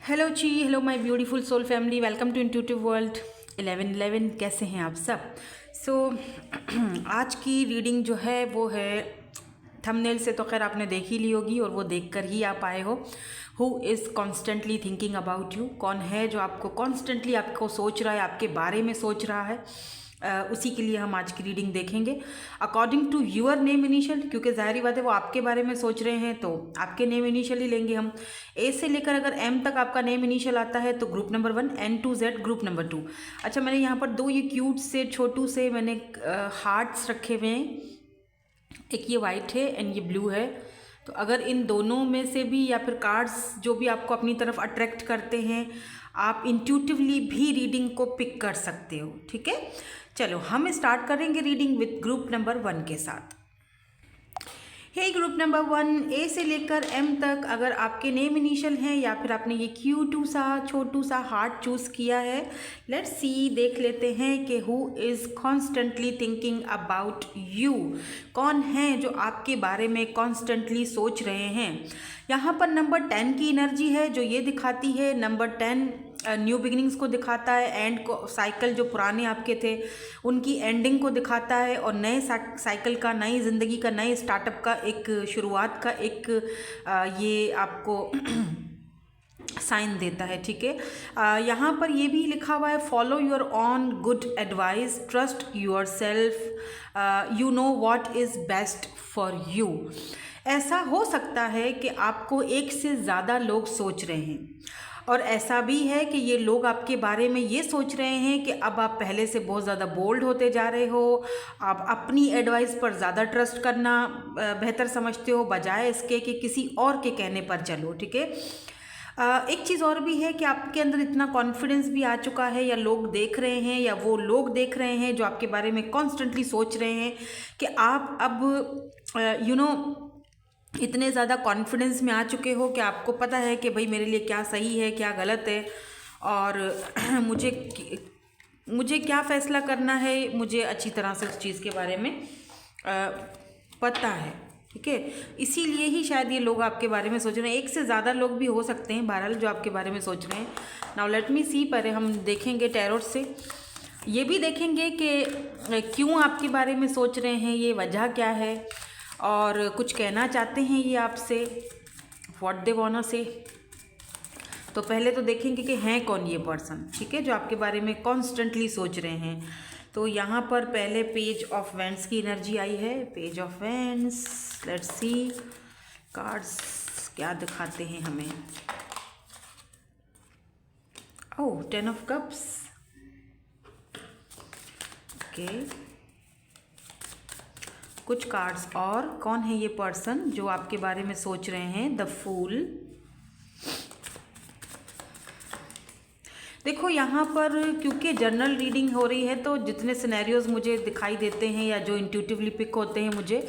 Hello ji, hello my beautiful soul family, welcome to intuitive world 1111। कैसे हैं आप सब? आज की रीडिंग जो है वो है, थंबनेल से तो खैर आपने देख ही ली होगी और वो देखकर ही आप आए हो। Who is constantly thinking about you? कौन है जो आपको कॉन्स्टेंटली आपको सोच रहा है, आपके बारे में सोच रहा है? उसी के लिए हम आज की रीडिंग देखेंगे according to your name initial, क्योंकि ज़ाहिर बात है वो आपके बारे में सोच रहे हैं तो आपके नेम इनिशियल ही लेंगे हम। ए से लेकर अगर एम तक आपका नेम इनिशियल आता है तो group number 1, N to Z group number 2। अच्छा, मैंने यहाँ पर दो ये क्यूट से छोटू से मैंने हार्ट्स रखे हुए हैं, एक ये वाइट है एंड ये ब्लू है। तो अगर इन दोनों में से भी या फिर कार्ड्स जो भी आपको अपनी तरफ अट्रैक्ट करते हैं, आप इंट्यूटिवली भी रीडिंग को पिक कर सकते हो। ठीक है, चलो हम स्टार्ट करेंगे रीडिंग विद ग्रुप नंबर 1 के साथ। हे ग्रुप नंबर 1, ए से लेकर एम तक अगर आपके नेम इनिशियल हैं या फिर आपने ये क्यूटू सा छोटू सा हार्ट चूज़ किया है, लेट्स सी, देख लेते हैं कि who is constantly thinking about you. कौन है जो आपके बारे में कॉन्स्टेंटली सोच रहे हैं? यहाँ पर नंबर 10 की एनर्जी है जो ये दिखाती है। नंबर 10 न्यू बिगिनिंग्स को दिखाता है, एंड को, साइकिल जो पुराने आपके थे उनकी एंडिंग को दिखाता है, और नए साइकिल का, नई ज़िंदगी का, नए स्टार्टअप का एक शुरुआत का एक ये आपको साइन देता है। ठीक है, यहाँ पर ये भी लिखा हुआ है, follow your on good advice, trust your self, you know what is best for you. ऐसा हो सकता है कि आपको एक से ज़्यादा लोग सोच रहे हैं, और ऐसा भी है कि ये लोग आपके बारे में ये सोच रहे हैं कि अब आप पहले से बहुत ज़्यादा बोल्ड होते जा रहे हो, आप अपनी एडवाइस पर ज़्यादा ट्रस्ट करना बेहतर समझते हो बजाय इसके कि किसी और के कहने पर चलो। ठीक है, एक चीज़ और भी है कि आपके अंदर इतना कॉन्फिडेंस भी आ चुका है, या लोग देख रहे हैं, या वो लोग देख रहे हैं जो आपके बारे में कॉन्स्टेंटली सोच रहे हैं कि आप अब इतने ज़्यादा कॉन्फिडेंस में आ चुके हो कि आपको पता है कि भाई मेरे लिए क्या सही है क्या गलत है, और मुझे क्या फ़ैसला करना है, मुझे अच्छी तरह से उस चीज़ के बारे में पता है। ठीक है, इसीलिए ही शायद ये लोग आपके बारे में सोच रहे हैं। एक से ज़्यादा लोग भी हो सकते हैं बहरहाल जो आपके बारे में सोच रहे हैं। नाउ लेट मी सी, पहले हम देखेंगे टैरोट से, ये भी देखेंगे कि क्यों आपके बारे में सोच रहे हैं, ये वजह क्या है, और कुछ कहना चाहते हैं ये आपसे, व्हाट दे वांना से। तो पहले तो देखेंगे कि हैं कौन ये पर्सन, ठीक है, जो आपके बारे में कॉन्स्टेंटली सोच रहे हैं। तो यहाँ पर पहले पेज ऑफ वेंड्स की एनर्जी आई है, page of vends. Let's see cards क्या दिखाते हैं हमें। ओह, 10 ऑफ कप्स। ओके, कुछ कार्ड्स और, कौन है ये पर्सन जो आपके बारे में सोच रहे हैं? The fool. देखो यहाँ पर क्योंकि जनरल रीडिंग हो रही है तो जितने सिनेरियोज मुझे दिखाई देते हैं या जो इंट्यूटिवली पिक होते हैं मुझे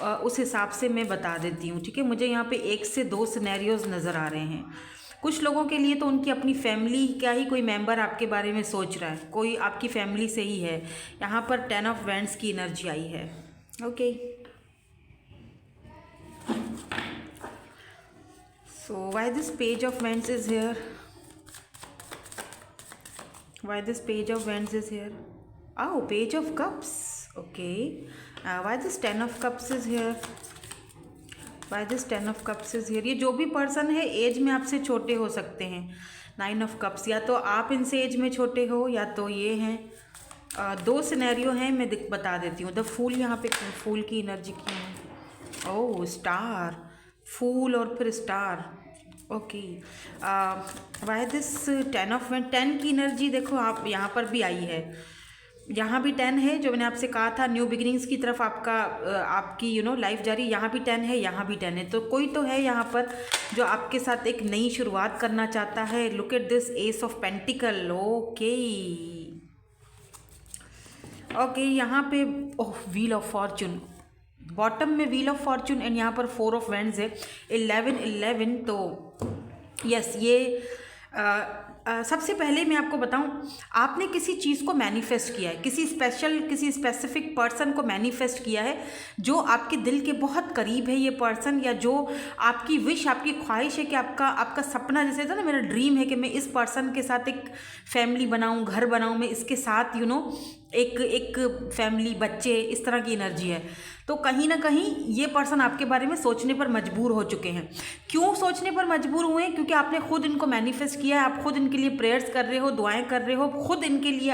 उस हिसाब से मैं बता देती हूँ। ठीक है, मुझे यहाँ पे 1 से 2 सिनेरियोज नज़र आ रहे हैं। कुछ लोगों के लिए तो उनकी अपनी फैमिली का ही कोई मेंबर आपके बारे में सोच रहा है, कोई आपकी फैमिली से ही है। यहाँ पर 10 ऑफ वैंड्स की एनर्जी आई है। Okay, so why this page of wands is here? Why this page of wands is here? Oh, page of cups. Okay, why this 10 of cups is here? Why this 10 of cups is here? ये जो भी person है as में आपसे छोटे हो सकते हैं। 9 ऑफ कप्स, या तो आप इनसे एज में छोटे हो या तो ये हैं। 2 सिनेरियो हैं, मैं बता देती हूँ। द फूल, यहाँ पे फूल की एनर्जी क्या है? ओह, स्टार, फूल और फिर star. Okay, why this 10 of wand? 10 की एनर्जी देखो आप यहाँ पर भी आई है, यहाँ भी 10 है, जो मैंने आपसे कहा था न्यू बिगिनिंग्स की तरफ आपकी लाइफ जा रही। यहाँ भी 10 है, यहाँ भी 10 है, तो कोई तो है यहाँ पर जो आपके साथ एक नई शुरुआत करना चाहता है। Look at this S of pentacle. Okay okay, यहाँ पे ओह, व्हील ऑफ फॉर्चून, बॉटम में व्हील ऑफ फॉर्चून, एंड यहाँ पर 4 ऑफ वैंड्स है। 11 11, तो यस, ये सबसे पहले मैं आपको बताऊं, आपने किसी चीज़ को मैनिफेस्ट किया है, किसी स्पेसिफिक पर्सन को मैनिफेस्ट किया है जो आपके दिल के बहुत करीब है ये पर्सन, या जो आपकी विश, आपकी ख्वाहिश है कि आपका सपना जैसे था ना, मेरा ड्रीम है कि मैं इस पर्सन के साथ एक फैमिली बनाऊं, घर बनाऊं, मैं इसके साथ एक फैमिली, बच्चे, इस तरह की एनर्जी है। तो कहीं ना कहीं ये पर्सन आपके बारे में सोचने पर मजबूर हो चुके हैं। क्यों सोचने पर मजबूर हुए? क्योंकि आपने खुद इनको मैनिफेस्ट किया है, आप खुद इनके लिए प्रेयर्स कर रहे हो, दुआएं कर रहे हो, खुद इनके लिए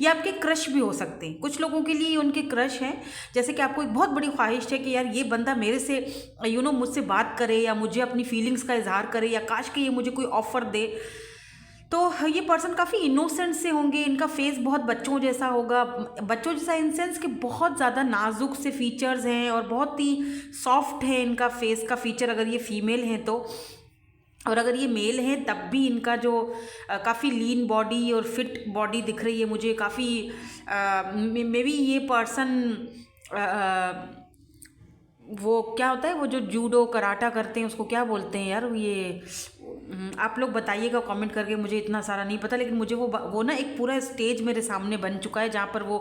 ये आपके क्रश भी हो सकते हैं। कुछ लोगों के लिए उनके क्रश हैं, जैसे कि आपको एक बहुत बड़ी ख्वाहिश है कि यार ये बंदा मेरे से मुझसे बात करे, या मुझे अपनी फीलिंग्स का इजहार करे, या काश कि ये मुझे कोई ऑफर दे। तो ये पर्सन काफ़ी इनोसेंट से होंगे, इनका फेस बहुत बच्चों जैसा होगा, बच्चों जैसा इन सेंस कि बहुत ज़्यादा नाजुक से फीचर्स हैं और बहुत ही सॉफ्ट है इनका फेस का फीचर, अगर ये फीमेल हैं तो। और अगर ये मेल हैं तब भी इनका जो काफ़ी लीन बॉडी और फिट बॉडी दिख रही है मुझे, काफ़ी मे बी ये पर्सन वो क्या होता है, वो जो जूडो कराटा करते हैं उसको क्या बोलते हैं यार, ये आप लोग बताइएगा कमेंट करके, मुझे इतना सारा नहीं पता, लेकिन मुझे वो ना एक पूरा स्टेज मेरे सामने बन चुका है जहाँ पर वो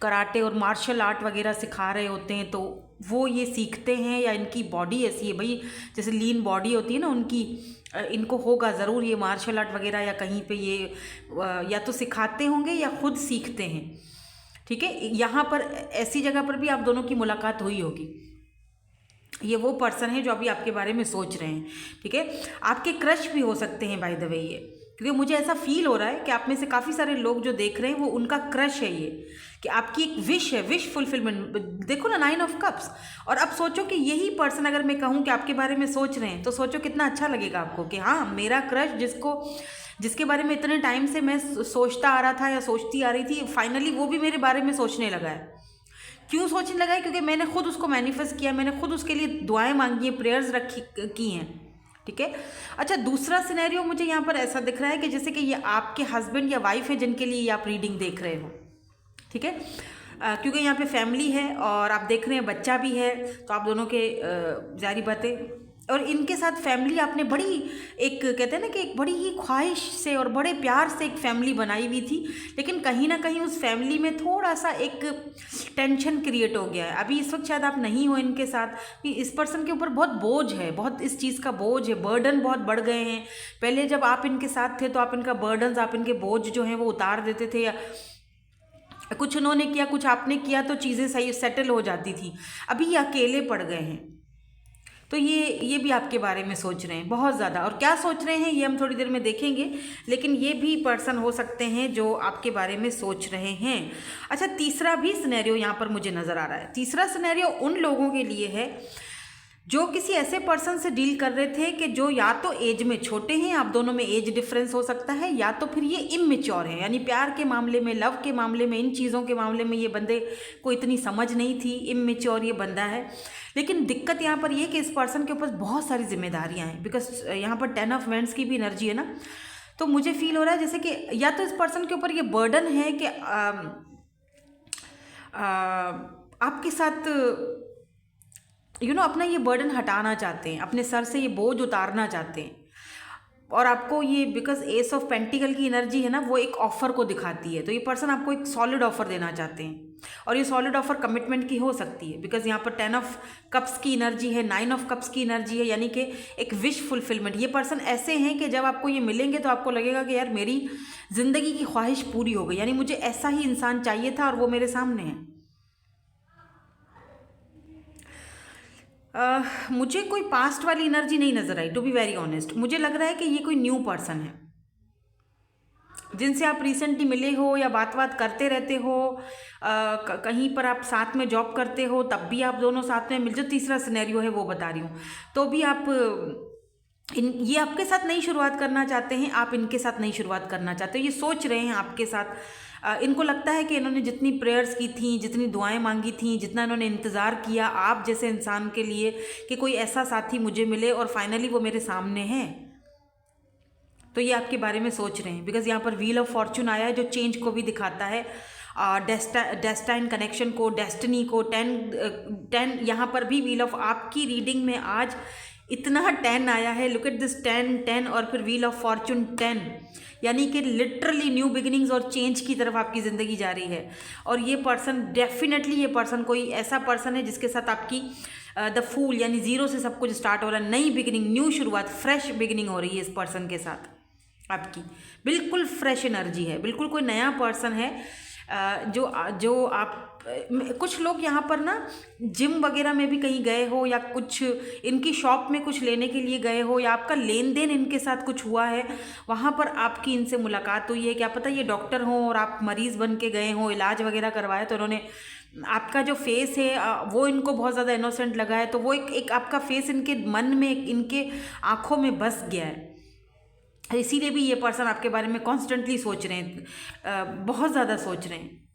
कराटे और मार्शल आर्ट वगैरह सिखा रहे होते हैं, तो वो ये सीखते हैं, या इनकी बॉडी ऐसी है भाई, जैसे लीन बॉडी होती है ना उनकी, इनको होगा ज़रूर ये मार्शल आर्ट वगैरह, या कहीं पे ये या तो सिखाते होंगे या खुद सीखते हैं। ठीक है, यहाँ पर ऐसी जगह पर भी आप दोनों की मुलाकात हुई होगी। ये वो पर्सन है जो अभी आपके बारे में सोच रहे हैं। ठीक है, आपके क्रश भी हो सकते हैं बाय द वे ये, क्योंकि मुझे ऐसा फील हो रहा है कि आप में से काफ़ी सारे लोग जो देख रहे हैं वो उनका क्रश है ये, कि आपकी एक विश है, विश फुलफिलमेंट। देखो ना 9 ऑफ कप्स, और अब सोचो कि यही पर्सन अगर मैं कहूँ कि आपके बारे में सोच रहे हैं, तो सोचो कितना अच्छा लगेगा आपको कि हाँ, मेरा क्रश जिसके बारे में इतने टाइम से मैं सोचता आ रहा था या सोचती आ रही थी, फाइनली वो भी मेरे बारे में सोचने लगा है। क्यों सोचने लगा है? क्योंकि मैंने खुद उसको मैनिफेस्ट किया, मैंने खुद उसके लिए दुआएं मांगी हैं, प्रेयर्स की हैं। ठीक है, अच्छा, दूसरा सिनेरियो मुझे यहाँ पर ऐसा दिख रहा है कि जैसे कि ये आपके हस्बैंड या वाइफ है जिनके लिए ये आप रीडिंग देख रहे हो। ठीक है, क्योंकि यहाँ पे फैमिली है और आप देख रहे हैं बच्चा भी है, तो आप दोनों के जारी बातें, और इनके साथ फैमिली आपने बड़ी, एक कहते हैं ना कि एक बड़ी ही ख्वाहिश से और बड़े प्यार से एक फैमिली बनाई हुई थी, लेकिन कहीं ना कहीं उस फैमिली में थोड़ा सा एक टेंशन क्रिएट हो गया है। अभी इस वक्त शायद आप नहीं हो इनके साथ, कि इस पर्सन के ऊपर बहुत बोझ है, बहुत इस चीज़ का बोझ है, बर्डन बहुत बढ़ गए हैं। पहले जब आप इनके साथ थे तो आप इनका बर्डन, आप इनके बोझ जो हैं वो उतार देते थे, या कुछ उन्होंने किया, कुछ आपने किया, तो चीज़ें सही सेटल हो जाती थी। अभी ये अकेले पड़ गए हैं, तो ये भी आपके बारे में सोच रहे हैं बहुत ज़्यादा। और क्या सोच रहे हैं ये हम थोड़ी देर में देखेंगे, लेकिन ये भी पर्सन हो सकते हैं जो आपके बारे में सोच रहे हैं। अच्छा, तीसरा भी सिनेरियो यहाँ पर मुझे नज़र आ रहा है। तीसरा सिनेरियो उन लोगों के लिए है जो किसी ऐसे पर्सन से डील कर रहे थे कि जो या तो एज में छोटे हैं, आप दोनों में एज डिफरेंस हो सकता है, या तो फिर ये इमैच्योर है, यानी प्यार के मामले में, लव के मामले में, इन चीज़ों के मामले में ये बंदे को इतनी समझ नहीं थी, इमैच्योर ये बंदा है। लेकिन दिक्कत यहाँ पर ये कि इस पर्सन के ऊपर बहुत सारी जिम्मेदारियाँ हैं, बिकॉज यहाँ पर 10 ऑफ वैंड्स की भी एनर्जी है ना, तो मुझे फील हो रहा है जैसे कि या तो इस पर्सन के ऊपर ये बर्डन है कि आपके साथ अपना ये बर्डन हटाना चाहते हैं, अपने सर से ये बोझ उतारना चाहते हैं, और आपको ये बिकॉज एस ऑफ पेंटिकल की एनर्जी है ना, वो एक ऑफ़र को दिखाती है, तो ये पर्सन आपको एक सॉलिड ऑफर देना चाहते हैं, और ये सॉलिड ऑफर कमिटमेंट की हो सकती है, बिकॉज यहाँ पर 10 ऑफ कप्स की एनर्जी है, 9 ऑफ कप्स की एनर्जी है, यानी कि एक विश फुलफिलमेंट। ये पर्सन ऐसे हैं कि जब आपको ये मिलेंगे तो आपको लगेगा कि यार मेरी ज़िंदगी की ख्वाहिश पूरी हो गई, यानी मुझे ऐसा ही इंसान चाहिए था और वो मेरे सामने है। मुझे कोई पास्ट वाली एनर्जी नहीं नज़र आई, टू बी वेरी ऑनेस्ट। मुझे लग रहा है कि ये कोई न्यू पर्सन है जिनसे आप रिसेंटली मिले हो या बात करते रहते हो, कहीं पर आप साथ में जॉब करते हो, तब भी आप दोनों साथ में मिल, जो तीसरा सिनेरियो है वो बता रही हूँ, तो भी आप ये आपके साथ नई शुरुआत करना चाहते हैं, आप इनके साथ नई शुरुआत करना चाहते हो, ये सोच रहे हैं आपके साथ। इनको लगता है कि इन्होंने जितनी प्रेयर्स की थी, जितनी दुआएं मांगी थी, जितना इन्होंने इंतज़ार किया आप जैसे इंसान के लिए कि कोई ऐसा साथी मुझे मिले, और फाइनली वो मेरे सामने है, तो ये आपके बारे में सोच रहे हैं। बिकॉज यहाँ पर व्हील ऑफ फॉर्चून आया है जो चेंज को भी दिखाता है, डेस्टाइन कनेक्शन को, डेस्टिनी को, 10 यहाँ पर भी व्हील ऑफ, आपकी रीडिंग में आज इतना 10 आया है, लुक एट दिस 10 और फिर व्हील ऑफ फॉर्चून 10, यानी कि लिटरली न्यू बिगिनिंग्स और चेंज की तरफ आपकी ज़िंदगी जा रही है। और ये पर्सन डेफिनेटली, ये पर्सन कोई ऐसा पर्सन है जिसके साथ आपकी द फूल यानी ज़ीरो से सब कुछ स्टार्ट हो रहा है, नई बिगिनिंग, न्यू शुरुआत, फ्रेश बिगिनिंग हो रही है इस पर्सन के साथ आपकी। बिल्कुल फ्रेश एनर्जी है, बिल्कुल कोई नया पर्सन है जो आप कुछ लोग यहाँ पर ना जिम वगैरह में भी कहीं गए हो, या कुछ इनकी शॉप में कुछ लेने के लिए गए हो, या आपका लेन देन इनके साथ कुछ हुआ है, वहाँ पर आपकी इनसे मुलाकात हुई है। क्या पता ये डॉक्टर हों और आप मरीज़ बन के गए हों, इलाज वगैरह करवाया, तो उन्होंने आपका जो फेस है वो इनको बहुत ज़्यादा इनोसेंट लगा है, तो वो एक आपका फेस इनके मन में, इनके आँखों में बस गया है। इसीलिए भी ये पर्सन आपके बारे में कॉन्स्टेंटली सोच रहे हैं, बहुत ज़्यादा सोच रहे हैं।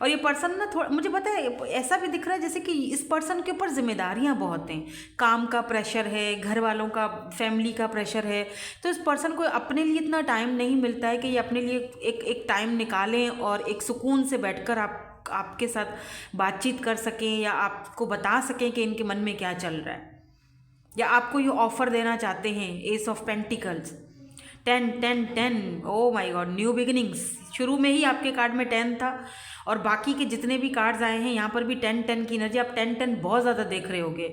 और ये पर्सन ना थोड़ा, मुझे पता है, ऐसा भी दिख रहा है जैसे कि इस पर्सन के ऊपर जिम्मेदारियां बहुत हैं, काम का प्रेशर है, घर वालों का, फैमिली का प्रेशर है। तो इस पर्सन को अपने लिए इतना टाइम नहीं मिलता है कि ये अपने लिए एक टाइम निकालें और एक सुकून से बैठकर आपके साथ बातचीत कर सकें, या आपको बता सकें कि इनके मन में क्या चल रहा है, या आपको ये ऑफ़र देना चाहते हैं। S of pentacles, 10 oh my God, new beginnings. शुरू में ही आपके कार्ड में 10 था, और बाकी के जितने भी कार्ड्स आए हैं यहाँ पर भी 10 की एनर्जी। आप 10 बहुत ज़्यादा देख रहे होगे।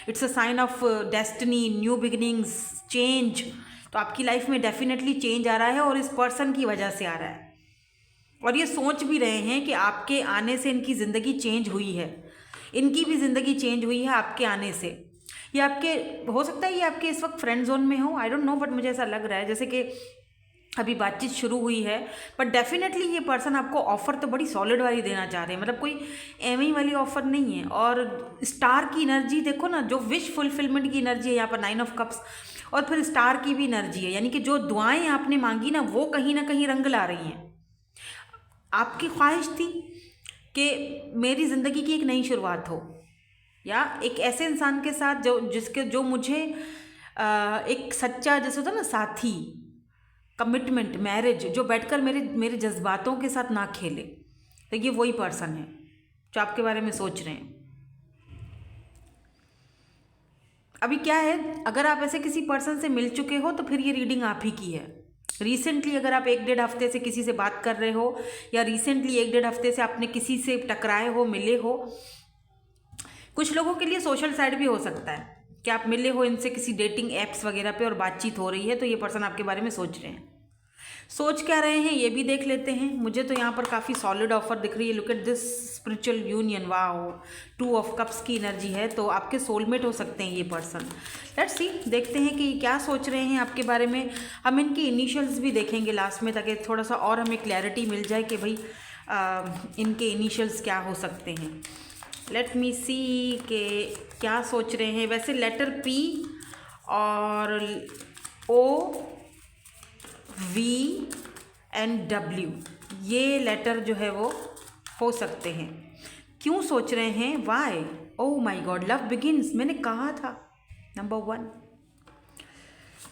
It's a sign of destiny, new beginnings, change. तो आपकी लाइफ में डेफिनेटली चेंज आ रहा है, और इस पर्सन की वजह से आ रहा है। और ये सोच भी रहे हैं कि आपके आने से इनकी ज़िंदगी चेंज हुई है, इनकी भी ज़िंदगी चेंज हुई है आपके आने से। ये आपके, हो सकता है ये आपके इस वक्त फ्रेंड जोन में हो, आई डोंट नो, बट मुझे ऐसा लग रहा है जैसे कि अभी बातचीत शुरू हुई है, बट डेफिनेटली ये पर्सन आपको ऑफ़र तो बड़ी सॉलिड वाली देना चाह रहे हैं, मतलब कोई एवं वाली ऑफ़र नहीं है। और स्टार की एनर्जी देखो ना, जो विश फुलफिलमेंट की एनर्जी है यहाँ पर, 9 ऑफ कप्स, और फिर स्टार की भी एनर्जी है, यानी कि जो दुआएं आपने मांगी ना वो कहीं ना कहीं रंग ला रही हैं। आपकी ख्वाहिश थी कि मेरी ज़िंदगी की एक नई शुरुआत हो, या एक ऐसे इंसान के साथ जो मुझे एक सच्चा, जैसे होता है ना साथी, कमिटमेंट, मैरिज, जो बैठकर मेरे जज्बातों के साथ ना खेले। तो ये वही पर्सन है जो आपके बारे में सोच रहे हैं। अभी क्या है, अगर आप ऐसे किसी पर्सन से मिल चुके हो तो फिर ये रीडिंग आप ही की है। रिसेंटली अगर आप 1-1.5 हफ्ते से किसी से बात कर रहे हो, या रिसेंटली 1-1.5 हफ्ते से आपने किसी से टकराए हो, मिले हो, कुछ लोगों के लिए सोशल साइड भी हो सकता है कि आप मिले हो इनसे किसी डेटिंग ऐप्स वगैरह पे और बातचीत हो रही है, तो ये पर्सन आपके बारे में सोच रहे हैं। सोच क्या रहे हैं ये भी देख लेते हैं। मुझे तो यहाँ पर काफ़ी सॉलिड ऑफर दिख रही है। Look at this spiritual union, wow, 2 of cups की एनर्जी है, तो आपके सोलमेट हो सकते हैं ये पर्सन। लेट्स सी, देखते हैं कि क्या सोच रहे हैं आपके बारे में। हम इनकी इनिशियल्स भी देखेंगे लास्ट में, ताकि थोड़ा सा और हमें क्लैरिटी मिल जाए कि भाई इनके इनिशियल्स क्या हो सकते हैं। लेट मी सी के क्या सोच रहे हैं। वैसे लेटर पी और ओ, वी एंड डब्ल्यू, ये लेटर जो है वो हो सकते हैं। क्यों सोच रहे हैं, why? Oh my God, love begins, मैंने कहा था, नंबर 1,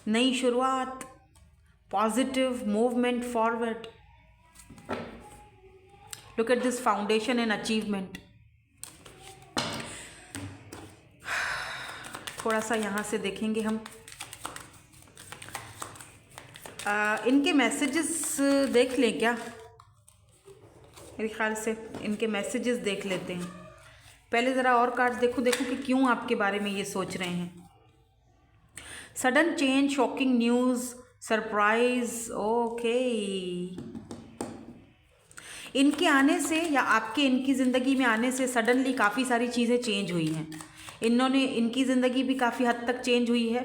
नई शुरुआत, positive movement forward. Look at this foundation and achievement. थोड़ा सा यहाँ से देखेंगे हम। इनके मैसेजेस देख लें क्या? मेरे ख्याल से इनके मैसेजेस देख लेते हैं। पहले ज़रा और कार्ड्स देखो कि क्यों आपके बारे में ये सोच रहे हैं। Sudden change, shocking news, surprise, okay. इनके आने से या आपके इनकी ज़िंदगी में आने से सडनली काफ़ी सारी चीज़ें चेंज हुई हैं। इनकी ज़िंदगी भी काफ़ी हद तक चेंज हुई है।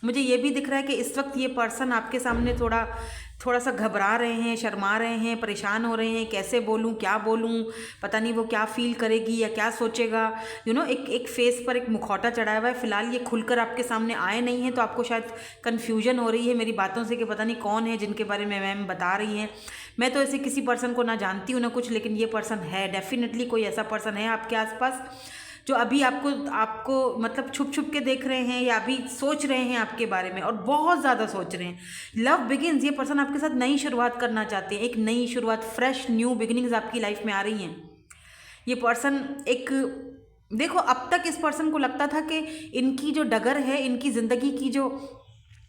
मुझे ये भी दिख रहा है कि इस वक्त ये पर्सन आपके सामने थोड़ा सा घबरा रहे हैं, शर्मा रहे हैं, परेशान हो रहे हैं, कैसे बोलूं, क्या बोलूं, पता नहीं वो क्या फील करेगी या क्या सोचेगा। एक फेस पर एक मुखौटा चढ़ाया हुआ है। फ़िलहाल ये खुलकर आपके सामने आए नहीं हैं, तो आपको शायद कन्फ्यूजन हो रही है मेरी बातों से कि पता नहीं कौन है जिनके बारे में मैम बता रही हैं। मैं तो ऐसे किसी पर्सन को ना जानती हूँ ना कुछ, लेकिन ये पर्सन है, डेफिनेटली कोई ऐसा पर्सन है आपके आसपास जो अभी आपको मतलब छुप के देख रहे हैं, या अभी सोच रहे हैं आपके बारे में, और बहुत ज़्यादा सोच रहे हैं। लव बिगिन्स, ये पर्सन आपके साथ नई शुरुआत करना चाहते हैं। एक नई शुरुआत, फ्रेश न्यू बिगिनिंग्स आपकी लाइफ में आ रही हैं। ये पर्सन एक देखो अब तक इस पर्सन को लगता था कि इनकी जो डगर है, इनकी ज़िंदगी की जो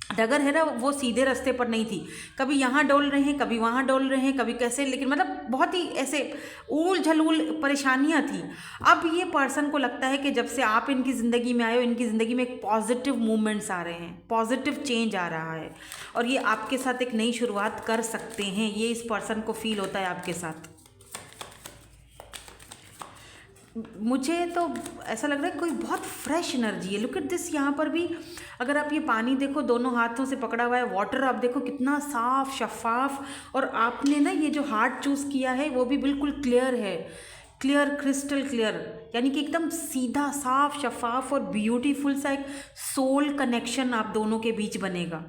डगर है ना, वो सीधे रास्ते पर नहीं थी। कभी यहाँ डोल रहे हैं, कभी वहाँ डोल रहे हैं, कभी कैसे, लेकिन मतलब बहुत ही ऐसे ऊल झलूल परेशानियाँ थी। अब ये पर्सन को लगता है कि जब से आप इनकी ज़िंदगी में आए हो, इनकी ज़िंदगी में एक पॉजिटिव मूवमेंट्स आ रहे हैं, पॉजिटिव चेंज आ रहा है, और ये आपके साथ एक नई शुरुआत कर सकते हैं। ये इस पर्सन को फील होता है आपके साथ। मुझे तो ऐसा लग रहा है कोई बहुत फ्रेश एनर्जी है। लुक एट दिस, यहाँ पर भी अगर आप ये पानी देखो, दोनों हाथों से पकड़ा हुआ है, वाटर आप देखो कितना साफ शफाफ, और आपने ना ये जो हार्ट चूज़ किया है वो भी बिल्कुल क्लियर है, क्लियर, क्रिस्टल क्लियर, यानी कि एकदम सीधा साफ शफाफ और ब्यूटीफुल सा एक सोल कनेक्शन आप दोनों के बीच बनेगा।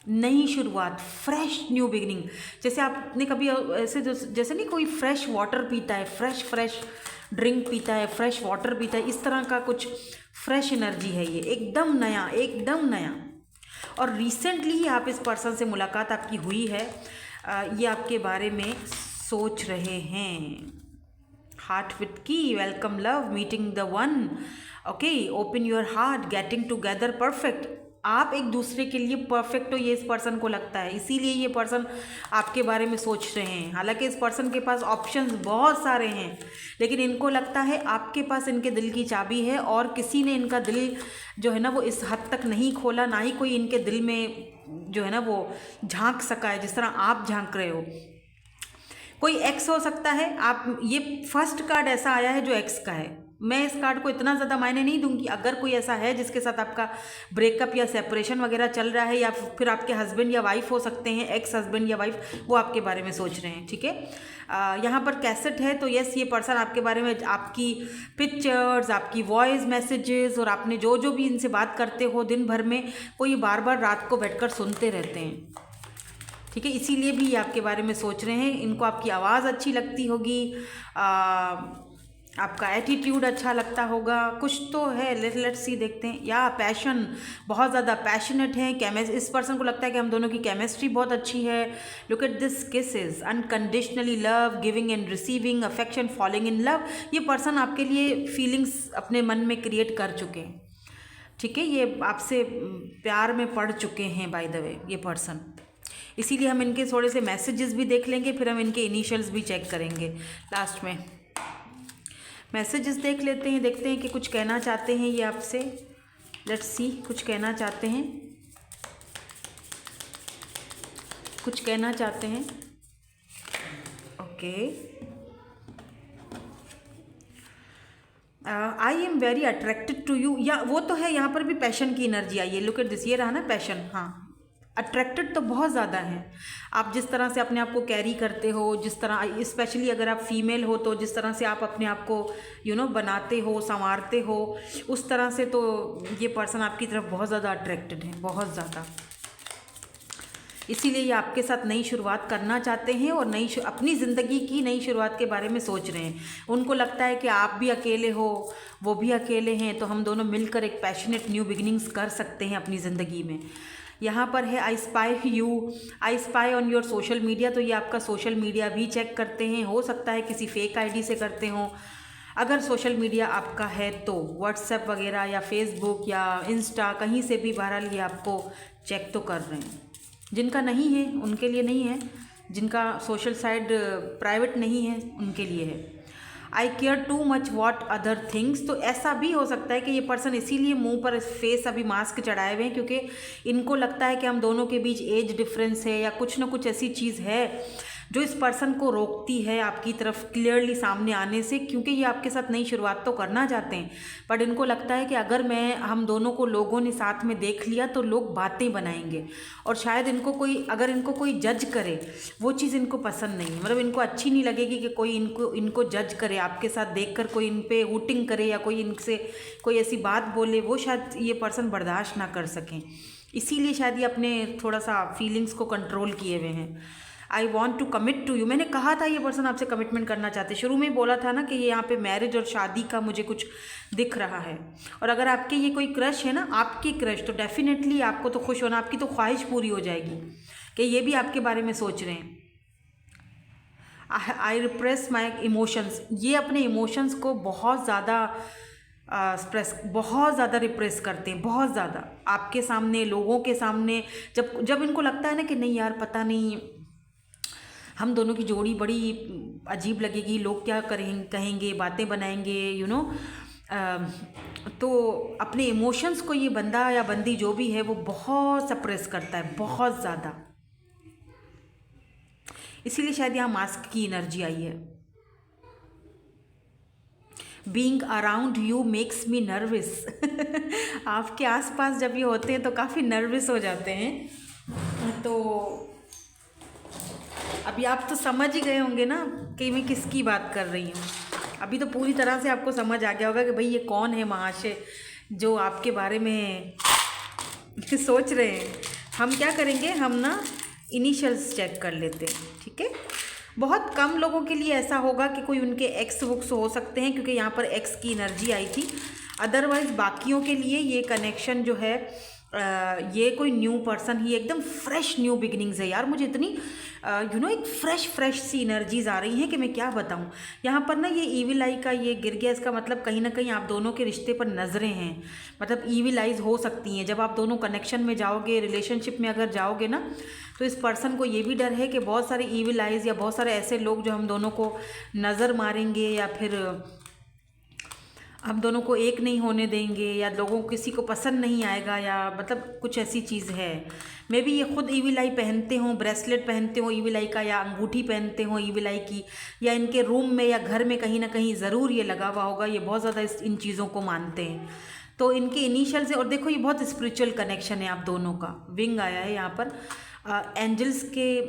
नई शुरुआत, फ्रेश न्यू बिगिनिंग। जैसे आपने कभी ऐसे जैसे नहीं कोई फ्रेश वाटर पीता है, फ्रेश ड्रिंक पीता है, फ्रेश वाटर पीता है, इस तरह का कुछ फ्रेश एनर्जी है ये, एकदम नया, एकदम नया। और रिसेंटली ही आप इस पर्सन से मुलाकात आपकी हुई है, ये आपके बारे में सोच रहे हैं। हार्ट विथ की, welcome love, meeting the one, okay, open your heart, getting together, perfect. आप एक दूसरे के लिए परफेक्ट हो, ये इस पर्सन को लगता है, इसीलिए ये पर्सन आपके बारे में सोच रहे हैं। हालांकि इस पर्सन के पास ऑप्शंस बहुत सारे हैं, लेकिन इनको लगता है आपके पास इनके दिल की चाबी है, और किसी ने इनका दिल जो है ना वो इस हद तक नहीं खोला, ना ही कोई इनके दिल में जो है ना वो झांक सका है जिस तरह आप झांक रहे हो। कोई एक्स हो सकता है, आप, ये फर्स्ट कार्ड ऐसा आया है जो एक्स का है। मैं इस कार्ड को इतना ज़्यादा मायने नहीं दूंगी। अगर कोई ऐसा है जिसके साथ आपका ब्रेकअप या सेपरेशन वगैरह चल रहा है, या फिर आपके हस्बैंड या वाइफ हो सकते हैं, एक्स हस्बैंड या वाइफ, वो आपके बारे में सोच रहे हैं, ठीक है। यहाँ पर कैसेट है, तो यस, ये पर्सन आपके बारे में, आपकी पिक्चर्स, आपकी वॉइस मैसेजेस, और आपने जो जो भी इनसे बात करते हो दिन भर में, वो ये बार बार रात को बैठकर सुनते रहते हैं, ठीक है। इसीलिए भी ये आपके बारे में सोच रहे हैं। इनको आपकी आवाज़ अच्छी लगती होगी, आपका एटीट्यूड अच्छा लगता होगा, कुछ तो है। लेट्स सी, देखते हैं। या पैशन, बहुत ज़्यादा पैशनेट है। इस पर्सन को लगता है कि हम दोनों की केमिस्ट्री बहुत अच्छी है। Look at this, kisses, unconditionally love, giving and receiving, affection, falling in love. ये पर्सन आपके लिए फीलिंग्स अपने मन में क्रिएट कर चुके हैं, ठीक है। ये आपसे प्यार में पड़ चुके हैं, बाय द वे, ये पर्सन। इसीलिए हम इनके थोड़े से मैसेजेस भी देख लेंगे, फिर हम इनके इनिशियल्स भी चेक करेंगे लास्ट में। मैसेजेस देख लेते हैं, देखते हैं कि कुछ कहना चाहते हैं ये आपसे। लेट्स सी, कुछ कहना चाहते हैं, कुछ कहना चाहते हैं, okay. I am very attracted to you, या वो तो है, यहाँ पर भी पैशन की एनर्जी आई है। लुक एट दिस, ये रहा ना पैशन, हाँ। अट्रैक्टेड तो बहुत ज़्यादा है। आप जिस तरह से अपने आप को कैरी करते हो, जिस तरह, स्पेशली अगर आप फीमेल हो, तो जिस तरह से आप अपने आप को बनाते हो, संवारते हो, उस तरह से तो ये पर्सन आपकी तरफ बहुत ज़्यादा अट्रैक्टेड है, बहुत ज़्यादा। इसीलिए ये आपके साथ नई शुरुआत करना चाहते हैं, और अपनी ज़िंदगी की नई शुरुआत के बारे में सोच रहे हैं। उनको लगता है कि आप भी अकेले हो, वो भी अकेले हैं, तो हम दोनों मिलकर एक पैशनेट न्यू बिगिनिंग्स कर सकते हैं अपनी ज़िंदगी में। यहाँ पर है I spy you, I spy on your social media, तो ये आपका सोशल मीडिया भी चेक करते हैं। हो सकता है किसी फेक आईडी से करते हों। अगर सोशल मीडिया आपका है तो व्हाट्सएप वगैरह या फेसबुक या इंस्टा, कहीं से भी बहरहाल ये आपको चेक तो कर रहे हैं। जिनका नहीं है उनके लिए नहीं है, जिनका सोशल साइड प्राइवेट नहीं है उनके लिए है। I care too much what other things, तो ऐसा भी हो सकता है कि ये पर्सन इसीलिए मुंह पर फेस अभी मास्क चढ़ाए हुए हैं, क्योंकि इनको लगता है कि हम दोनों के बीच एज डिफरेंस है, या कुछ ना कुछ ऐसी चीज़ है जो इस पर्सन को रोकती है आपकी तरफ क्लियरली सामने आने से। क्योंकि ये आपके साथ नई शुरुआत तो करना चाहते हैं, बट इनको लगता है कि अगर हम दोनों को लोगों ने साथ में देख लिया तो लोग बातें बनाएंगे, और शायद अगर इनको कोई जज करे, वो चीज़ इनको पसंद नहीं है। मतलब इनको अच्छी नहीं लगेगी कि कोई इनको जज करे, आपके साथ देखकर कोई इन पे हूटिंग करे, या कोई इनसे कोई ऐसी बात बोले, वो शायद ये पर्सन बर्दाश्त ना कर सकें। इसीलिए शायद ये अपने थोड़ा सा फीलिंग्स को कंट्रोल किए हुए हैं। I want to commit to you, मैंने कहा था ये पर्सन आपसे कमिटमेंट करना चाहते, शुरू में ही बोला था ना कि ये यहाँ पे मैरिज और शादी का मुझे कुछ दिख रहा है। और अगर आपके ये कोई क्रश है ना, आपकी क्रश, तो डेफिनेटली आपको तो खुश होना, आपकी तो ख्वाहिश पूरी हो जाएगी कि ये भी आपके बारे में सोच रहे हैं। आई रिप्रेस माई इमोशंस, ये अपने इमोशंस को बहुत ज़्यादा बहुत ज़्यादा रिप्रेस करते हैं, बहुत ज़्यादा आपके सामने, लोगों के सामने। जब जब इनको लगता है ना कि नहीं यार पता नहीं हम दोनों की जोड़ी बड़ी अजीब लगेगी, लोग क्या कहेंगे, बातें बनाएंगे, तो अपने इमोशंस को ये बंदा या बंदी जो भी है वो बहुत सप्रेस करता है, बहुत ज़्यादा। इसीलिए शायद यहाँ मास्क की एनर्जी आई है। Being around you makes me nervous. आपके आसपास जब ये होते हैं तो काफ़ी नर्वस हो जाते हैं। तो अभी आप तो समझ ही गए होंगे ना कि मैं किसकी बात कर रही हूँ। अभी तो पूरी तरह से आपको समझ आ गया होगा कि भाई ये कौन है महाशय जो आपके बारे में सोच रहे हैं। हम क्या करेंगे, हम ना इनिशियल्स चेक कर लेते हैं, ठीक है। बहुत कम लोगों के लिए ऐसा होगा कि कोई उनके एक्स वुक्स हो सकते हैं, क्योंकि यहाँ पर एक्स की एनर्जी आई थी। अदरवाइज़ बाकियों के लिए ये कनेक्शन जो है ये कोई न्यू पर्सन ही, एकदम फ्रेश न्यू बिगिनिंग्स है यार। मुझे इतनी एक फ्रेश सी एनर्जीज आ रही हैं कि मैं क्या बताऊँ। यहाँ पर ना ये ईविल आई का ये गिर गया, इसका मतलब कहीं ना कहीं आप दोनों के रिश्ते पर नज़रें हैं, मतलब ईविल आइज हो सकती हैं। जब आप दोनों कनेक्शन में जाओगे, रिलेशनशिप में अगर जाओगे ना, तो इस पर्सन को ये भी डर है कि बहुत सारे ईविल आइज या बहुत सारे ऐसे लोग जो हम दोनों को नज़र मारेंगे या फिर हम दोनों को एक नहीं होने देंगे, या लोगों को किसी को पसंद नहीं आएगा, या मतलब कुछ ऐसी चीज़ है। मे बी ये खुद ईविल आई पहनते हों, ब्रेसलेट पहनते हों ईविल आई का, या अंगूठी पहनते हों ईविल आई की, या इनके रूम में या घर में कहीं ना कहीं ज़रूर ये लगा हुआ होगा। ये बहुत ज़्यादा इन चीज़ों को मानते हैं। तो इनके इनिशियल से, और देखो ये बहुत स्पिरिचुअल कनेक्शन है आप दोनों का। विंग आया है यहाँ पर, एंजल्स के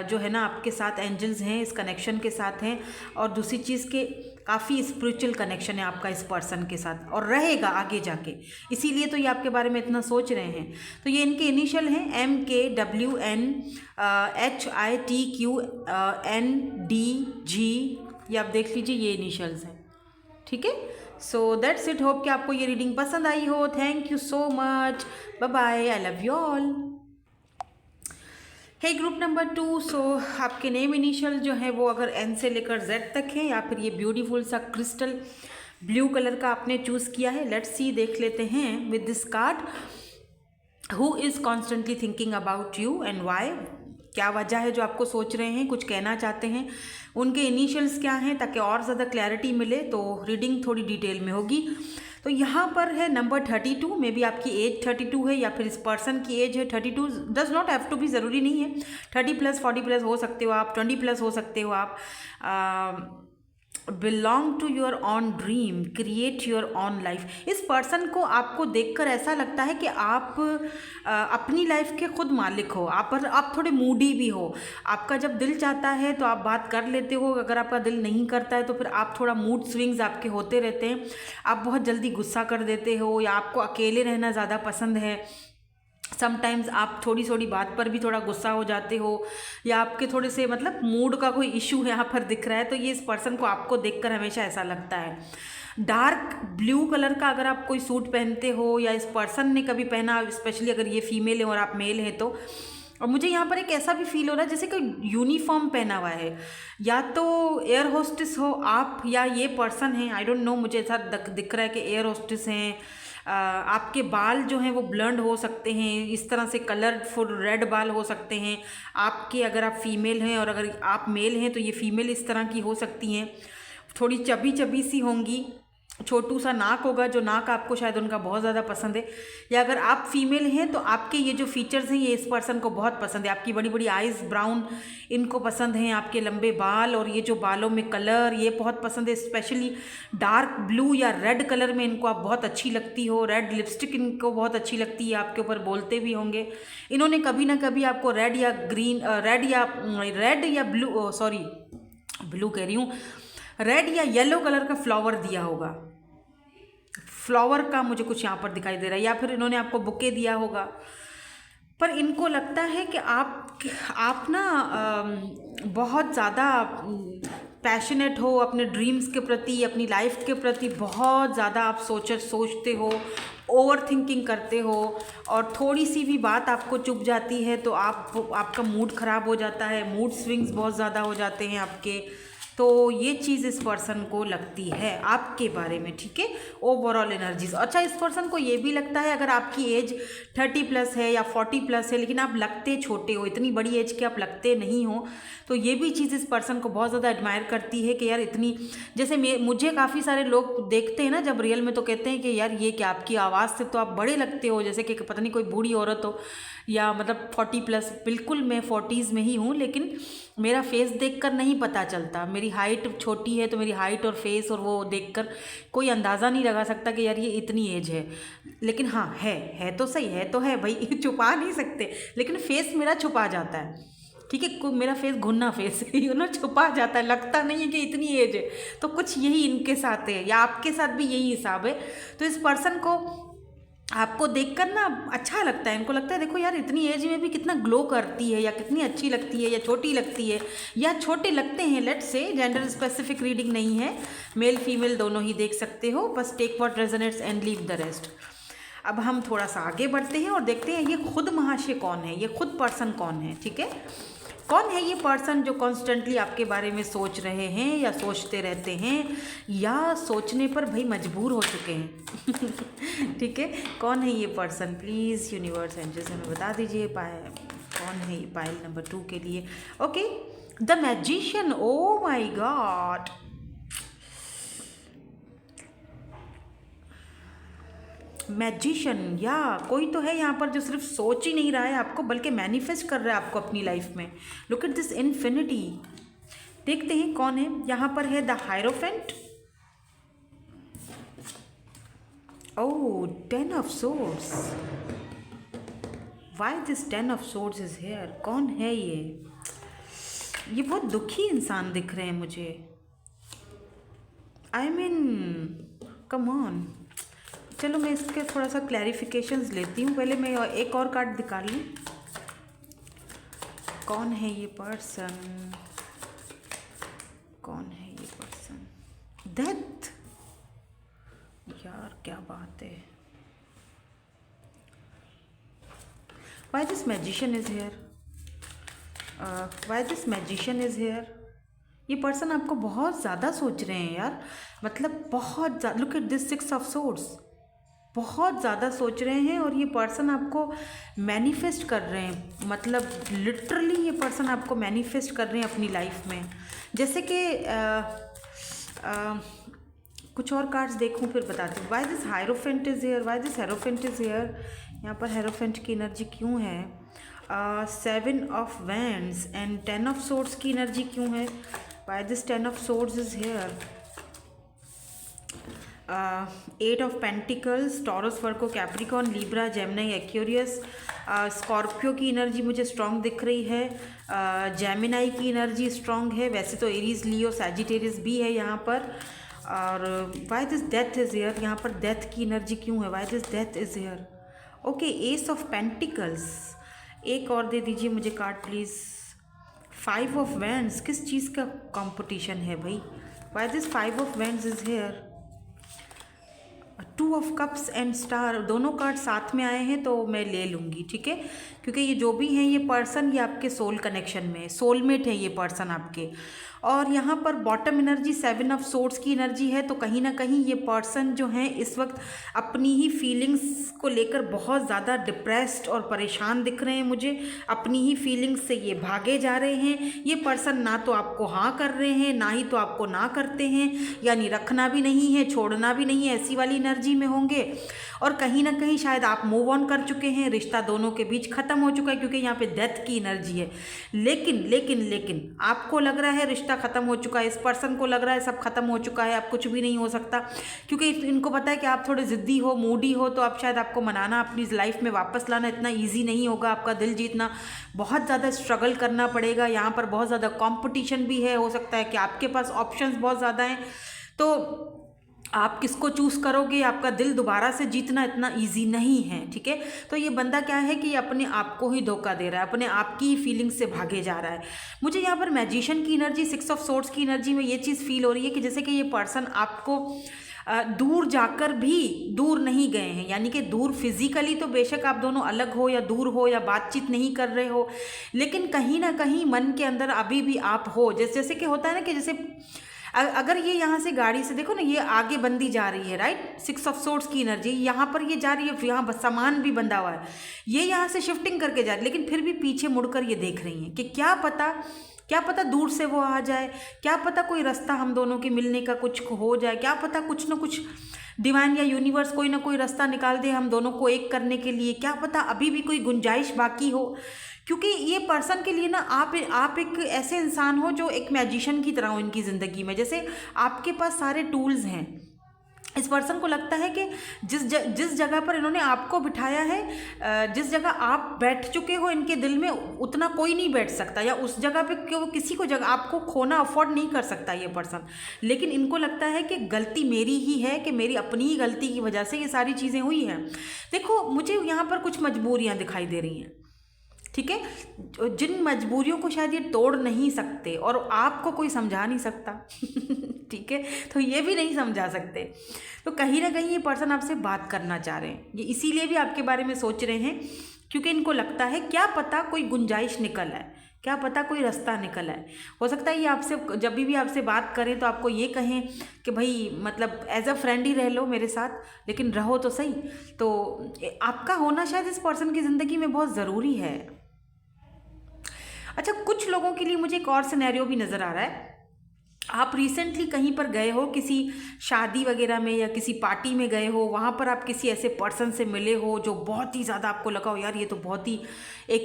जो है ना आपके साथ एंजल्स हैं, इस कनेक्शन के साथ हैं। और दूसरी चीज़ के काफ़ी स्पिरिचुअल कनेक्शन है आपका इस पर्सन के साथ, और रहेगा आगे जाके, इसीलिए तो ये आपके बारे में इतना सोच रहे हैं। तो ये इनके इनिशियल हैं MKWNHITQNDG, ये आप देख लीजिए, ये इनिशियल्स हैं, ठीक है। So that's it. होप कि आपको ये रीडिंग पसंद आई हो। Thank you so much, bye bye, I love you all. है ग्रुप नंबर 2। सो आपके नेम इनिशियल जो है वो अगर एन से लेकर जेड तक है, या फिर ये ब्यूटीफुल सा क्रिस्टल ब्लू कलर का आपने चूज़ किया है। लेट्स सी, देख लेते हैं with this card, who is constantly thinking about you and why. क्या वजह है जो आपको सोच रहे हैं, कुछ कहना चाहते हैं, उनके इनिशियल्स क्या हैं, ताकि और ज़्यादा क्लैरिटी मिले तो रीडिंग थोड़ी डिटेल में होगी। तो यहाँ पर है नंबर 32। मे बी आपकी एज 32 है, या फिर इस पर्सन की एज है 32। Does not have to be, ज़रूरी नहीं है 30+, 40+ हो सकते हो आप, 20+ हो सकते हो आप। Belong to your own dream, create your own life. इस पर्सन को आपको देखकर ऐसा लगता है कि आप अपनी लाइफ के खुद मालिक हो। आप थोड़े मूडी भी हो। आपका जब दिल चाहता है तो आप बात कर लेते हो, अगर आपका दिल नहीं करता है तो फिर आप थोड़ा मूड स्विंग्स आपके होते रहते हैं। आप बहुत जल्दी गुस्सा कर देते हो, या आपको अकेले रहना ज़्यादा पसंद है। समटाइम्स आप थोड़ी बात पर भी थोड़ा गुस्सा हो जाते हो, या आपके थोड़े से मतलब मूड का कोई इशू यहाँ पर दिख रहा है। तो ये इस पर्सन को आपको देखकर हमेशा ऐसा लगता है। डार्क ब्लू कलर का अगर आप कोई सूट पहनते हो, या इस पर्सन ने कभी पहना, स्पेशली अगर ये फीमेल है और आप मेल हैं तो। और मुझे यहाँ पर एक ऐसा भी फील हो रहा है जैसे कोई यूनिफॉर्म पहना हुआ है, या तो एयर होस्टेस हो आप, या ये पर्सन है, आई डोंट नो। मुझे ऐसा दिख रहा है कि एयर होस्टेस हैं। आपके बाल जो हैं वो ब्लंड हो सकते हैं, इस तरह से कलरफुल रेड बाल हो सकते हैं आपके, अगर आप फीमेल हैं, और अगर आप मेल हैं तो ये फीमेल इस तरह की हो सकती हैं। थोड़ी चबी सी होंगी, छोटू सा नाक होगा, जो नाक आपको शायद उनका बहुत ज़्यादा पसंद है। या अगर आप फीमेल हैं तो आपके ये जो फीचर्स हैं ये इस पर्सन को बहुत पसंद है। आपकी बड़ी आइज़ ब्राउन इनको पसंद हैं, आपके लंबे बाल और ये जो बालों में कलर ये बहुत पसंद है। स्पेशली डार्क ब्लू या रेड कलर में इनको आप बहुत अच्छी लगती हो। रेड लिपस्टिक इनको बहुत अच्छी लगती है, आपके ऊपर बोलते भी होंगे। इन्होंने कभी ना कभी आपको रेड या ब्लू कह रही हूँ, रेड या येलो कलर का फ्लावर दिया होगा। फ्लावर का मुझे कुछ यहाँ पर दिखाई दे रहा है, या फिर इन्होंने आपको बुके दिया होगा। पर इनको लगता है कि आप ना बहुत ज़्यादा पैशनेट हो अपने ड्रीम्स के प्रति, अपनी लाइफ के प्रति बहुत ज़्यादा आप सोचते हो, ओवर थिंकिंग करते हो और थोड़ी सी भी बात आपको चुभ जाती है तो आपका मूड ख़राब हो जाता है, मूड स्विंग्स बहुत ज़्यादा हो जाते हैं आपके। तो ये चीज़ इस पर्सन को लगती है आपके बारे में, ठीक है, ओवरऑल एनर्जीज। अच्छा, इस पर्सन को ये भी लगता है अगर आपकी एज 30+ है या 40+ है लेकिन आप लगते छोटे हो, इतनी बड़ी एज के आप लगते नहीं हो, तो ये भी चीज़ इस पर्सन को बहुत ज़्यादा एडमायर करती है कि यार इतनी, जैसे मुझे काफ़ी सारे लोग देखते हैं ना जब रियल में, तो कहते हैं कि यार ये क्या, आपकी आवाज़ से तो आप बड़े लगते हो, जैसे कि पता नहीं कोई बूढ़ी औरत हो या मतलब 40+। बिल्कुल मैं 40s में ही हूँ, लेकिन मेरा फेस देखकर नहीं पता चलता। मेरी हाइट छोटी है तो मेरी हाइट और फेस और वो देखकर कोई अंदाज़ा नहीं लगा सकता कि यार ये इतनी एज है। लेकिन हाँ, है तो सही, है तो है भाई छुपा नहीं सकते, लेकिन फेस मेरा छुपा जाता है, ठीक है, मेरा फेस घुन्ना फेस है छुपा जाता है, लगता नहीं है कि इतनी एज है। तो कुछ यही इनके साथ है या आपके साथ भी यही हिसाब है। तो इस पर्सन को आपको देखकर ना अच्छा लगता है, इनको लगता है देखो यार इतनी एज में भी कितना ग्लो करती है, या कितनी अच्छी लगती है, या छोटी लगती है, या छोटे लगते हैं। Let's say gender specific reading नहीं है, मेल फीमेल दोनों ही देख सकते हो, बस take what resonates and leave the rest. अब हम थोड़ा सा आगे बढ़ते हैं और देखते हैं ये खुद महाशय कौन है, ये खुद पर्सन कौन है, ठीक है। कौन है ये पर्सन जो कॉन्स्टेंटली आपके बारे में सोच रहे हैं या सोचते रहते हैं या सोचने पर भाई मजबूर हो चुके हैं ठीक है, कौन है ये पर्सन? प्लीज़ यूनिवर्स एंजल्स हमें बता दीजिए कौन है ये पाइल नंबर 2 के लिए। Okay, the magician, oh my God, magician, या कोई तो है यहाँ पर जो सिर्फ सोच ही नहीं रहा है आपको बल्कि मैनिफेस्ट कर रहा है आपको अपनी लाइफ में। Look at this infinity. देखते हैं कौन है यहाँ पर। है the hierophant, oh 10 of swords, why this 10 of swords is here? कौन है ये बहुत दुखी इंसान दिख रहे हैं मुझे। आई मीन कम ऑन, चलो मैं इसके थोड़ा सा क्लैरिफिकेशंस लेती हूँ। पहले मैं एक और कार्ड दिखा लूँ। कौन है ये पर्सन? कौन है ये पर्सन? डेथ, यार क्या बात है। Why this magician is here? Why this magician is here? ये पर्सन आपको बहुत ज़्यादा सोच रहे हैं यार, मतलब बहुत ज़्यादा। Look at this 6 of swords, बहुत ज़्यादा सोच रहे हैं और ये पर्सन आपको मैनिफेस्ट कर रहे हैं, मतलब लिटरली ये पर्सन आपको मैनिफेस्ट कर रहे हैं अपनी लाइफ में। जैसे कि कुछ और कार्ड्स देखूं फिर बताती हूँ। Why this hierophant is here? Why this hierophant is here? यहाँ पर हेरोफेंट की एनर्जी क्यों है? 7 of wands and 10 of swords की एनर्जी क्यों है? Why this 10 of swords is here? 8 of pentacles, taurus, Virgo, Capricorn, Libra, Gemini, Aquarius. Scorpio की energy मुझे स्ट्रॉन्ग दिख रही है, जेमिनी की एनर्जी स्ट्रॉन्ग है, वैसे तो एरीज, लियो, सैजिटेरियस भी है यहाँ पर। और why this death is here? यहाँ पर डेथ की एनर्जी क्यों है? Why this death is here? Okay, S of pentacles. एक और दे दीजिए मुझे कार्ड प्लीज़। 5 ऑफ वैंड्स, किस चीज़ का कंपटीशन है भाई? Why this 5 of wands is here? 2 of cups and star, दोनों कार्ड साथ में आए हैं तो मैं ले लूँगी, ठीक है, क्योंकि ये जो भी हैं ये पर्सन ये आपके सोल कनेक्शन में, सोलमेट है ये पर्सन आपके। और यहाँ पर बॉटम एनर्जी 7 ऑफ सोर्ड्स की एनर्जी है, तो कहीं ना कहीं ये पर्सन जो हैं इस वक्त अपनी ही फीलिंग्स को लेकर बहुत ज़्यादा डिप्रेस्ड और परेशान दिख रहे हैं मुझे। अपनी ही फीलिंग्स से ये भागे जा रहे हैं। ये पर्सन ना तो आपको हाँ कर रहे हैं ना ही तो आपको ना करते हैं, यानी रखना भी नहीं है छोड़ना भी नहीं है, ऐसी वाली एनर्जी में होंगे। और कहीं ना कहीं शायद आप मूव ऑन कर चुके हैं, रिश्ता दोनों के बीच ख़त्म हो चुका है क्योंकि यहाँ पे डेथ की एनर्जी है। लेकिन लेकिन लेकिन आपको लग रहा है रिश्ता ख़त्म हो चुका है, इस पर्सन को लग रहा है सब खत्म हो चुका है, अब कुछ भी नहीं हो सकता, क्योंकि इनको पता है कि आप थोड़े ज़िद्दी हो, मूडी हो, तो अब शायद आपको मनाना, अपनी लाइफ में वापस लाना इतना ईजी नहीं होगा। आपका दिल जीतना बहुत ज़्यादा स्ट्रगल करना पड़ेगा। यहाँ पर बहुत ज़्यादा कॉम्पिटिशन भी है, हो सकता है कि आपके पास ऑप्शंस बहुत ज़्यादा हैं, तो आप किसको चूज़ करोगे? आपका दिल दोबारा से जीतना इतना इजी नहीं है, ठीक है। तो ये बंदा क्या है कि अपने आप को ही धोखा दे रहा है, अपने आप की फीलिंग्स से भागे जा रहा है। मुझे यहाँ पर मैजिशियन की एनर्जी, 6 ऑफ सोर्ड्स की एनर्जी में ये चीज़ फील हो रही है कि जैसे कि ये पर्सन आपको दूर जाकर भी दूर नहीं गए हैं, यानी कि दूर फिजिकली तो बेशक आप दोनों अलग हो या दूर हो या बातचीत नहीं कर रहे हो, लेकिन कहीं ना कहीं मन के अंदर अभी भी आप हो। जैसे कि होता है ना कि जैसे अगर ये यहाँ से गाड़ी से देखो ना, ये आगे बंदी जा रही है, राइट, 6 ऑफ सोर्ड्स की एनर्जी यहाँ पर ये जा रही है, यहाँ सामान भी बंधा हुआ है, ये यहाँ से शिफ्टिंग करके जा रही है, लेकिन फिर भी पीछे मुड़कर ये देख रही हैं कि क्या पता दूर से वो आ जाए, क्या पता कोई रास्ता हम दोनों के मिलने का कुछ हो जाए, क्या पता कुछ ना कुछ डिवाइन या यूनिवर्स कोई ना कोई रास्ता निकाल दे हम दोनों को एक करने के लिए, क्या पता अभी भी कोई गुंजाइश बाकी हो। क्योंकि ये पर्सन के लिए ना आप एक ऐसे इंसान हो जो एक मैजिशियन की तरह हो इनकी ज़िंदगी में। जैसे आपके पास सारे टूल्स हैं, इस पर्सन को लगता है कि जिस जगह पर इन्होंने आपको बिठाया है, जिस जगह आप बैठ चुके हो इनके दिल में, उतना कोई नहीं बैठ सकता, या उस जगह पे क्यों किसी को जगह आपको खोना अफोर्ड नहीं कर सकता ये पर्सन। लेकिन इनको लगता है कि गलती मेरी ही है, कि मेरी अपनी ही गलती की वजह से ये सारी चीज़ें हुई हैं। देखो मुझे यहाँ पर कुछ मजबूरियाँ दिखाई दे रही हैं, ठीक है, जिन मजबूरियों को शायद ये तोड़ नहीं सकते और आपको कोई समझा नहीं सकता ठीक है, तो ये भी नहीं समझा सकते। तो कहीं ना कहीं ये पर्सन आपसे बात करना चाह रहे हैं, ये इसीलिए भी आपके बारे में सोच रहे हैं, क्योंकि इनको लगता है क्या पता कोई गुंजाइश निकल आए, क्या पता कोई रास्ता निकल आए। हो सकता है ये आपसे जब भी आपसे बात करें तो आपको ये कहें कि भाई मतलब एज अ फ्रेंड ही रह लो मेरे साथ, लेकिन रहो तो सही। तो आपका होना शायद इस पर्सन की ज़िंदगी में बहुत ज़रूरी है। अच्छा, कुछ लोगों के लिए मुझे एक और सिनेरियो भी नज़र आ रहा है। आप रिसेंटली कहीं पर गए हो, किसी शादी वगैरह में या किसी पार्टी में गए हो, वहाँ पर आप किसी ऐसे पर्सन से मिले हो जो बहुत ही ज़्यादा आपको लगा हो यार ये तो बहुत ही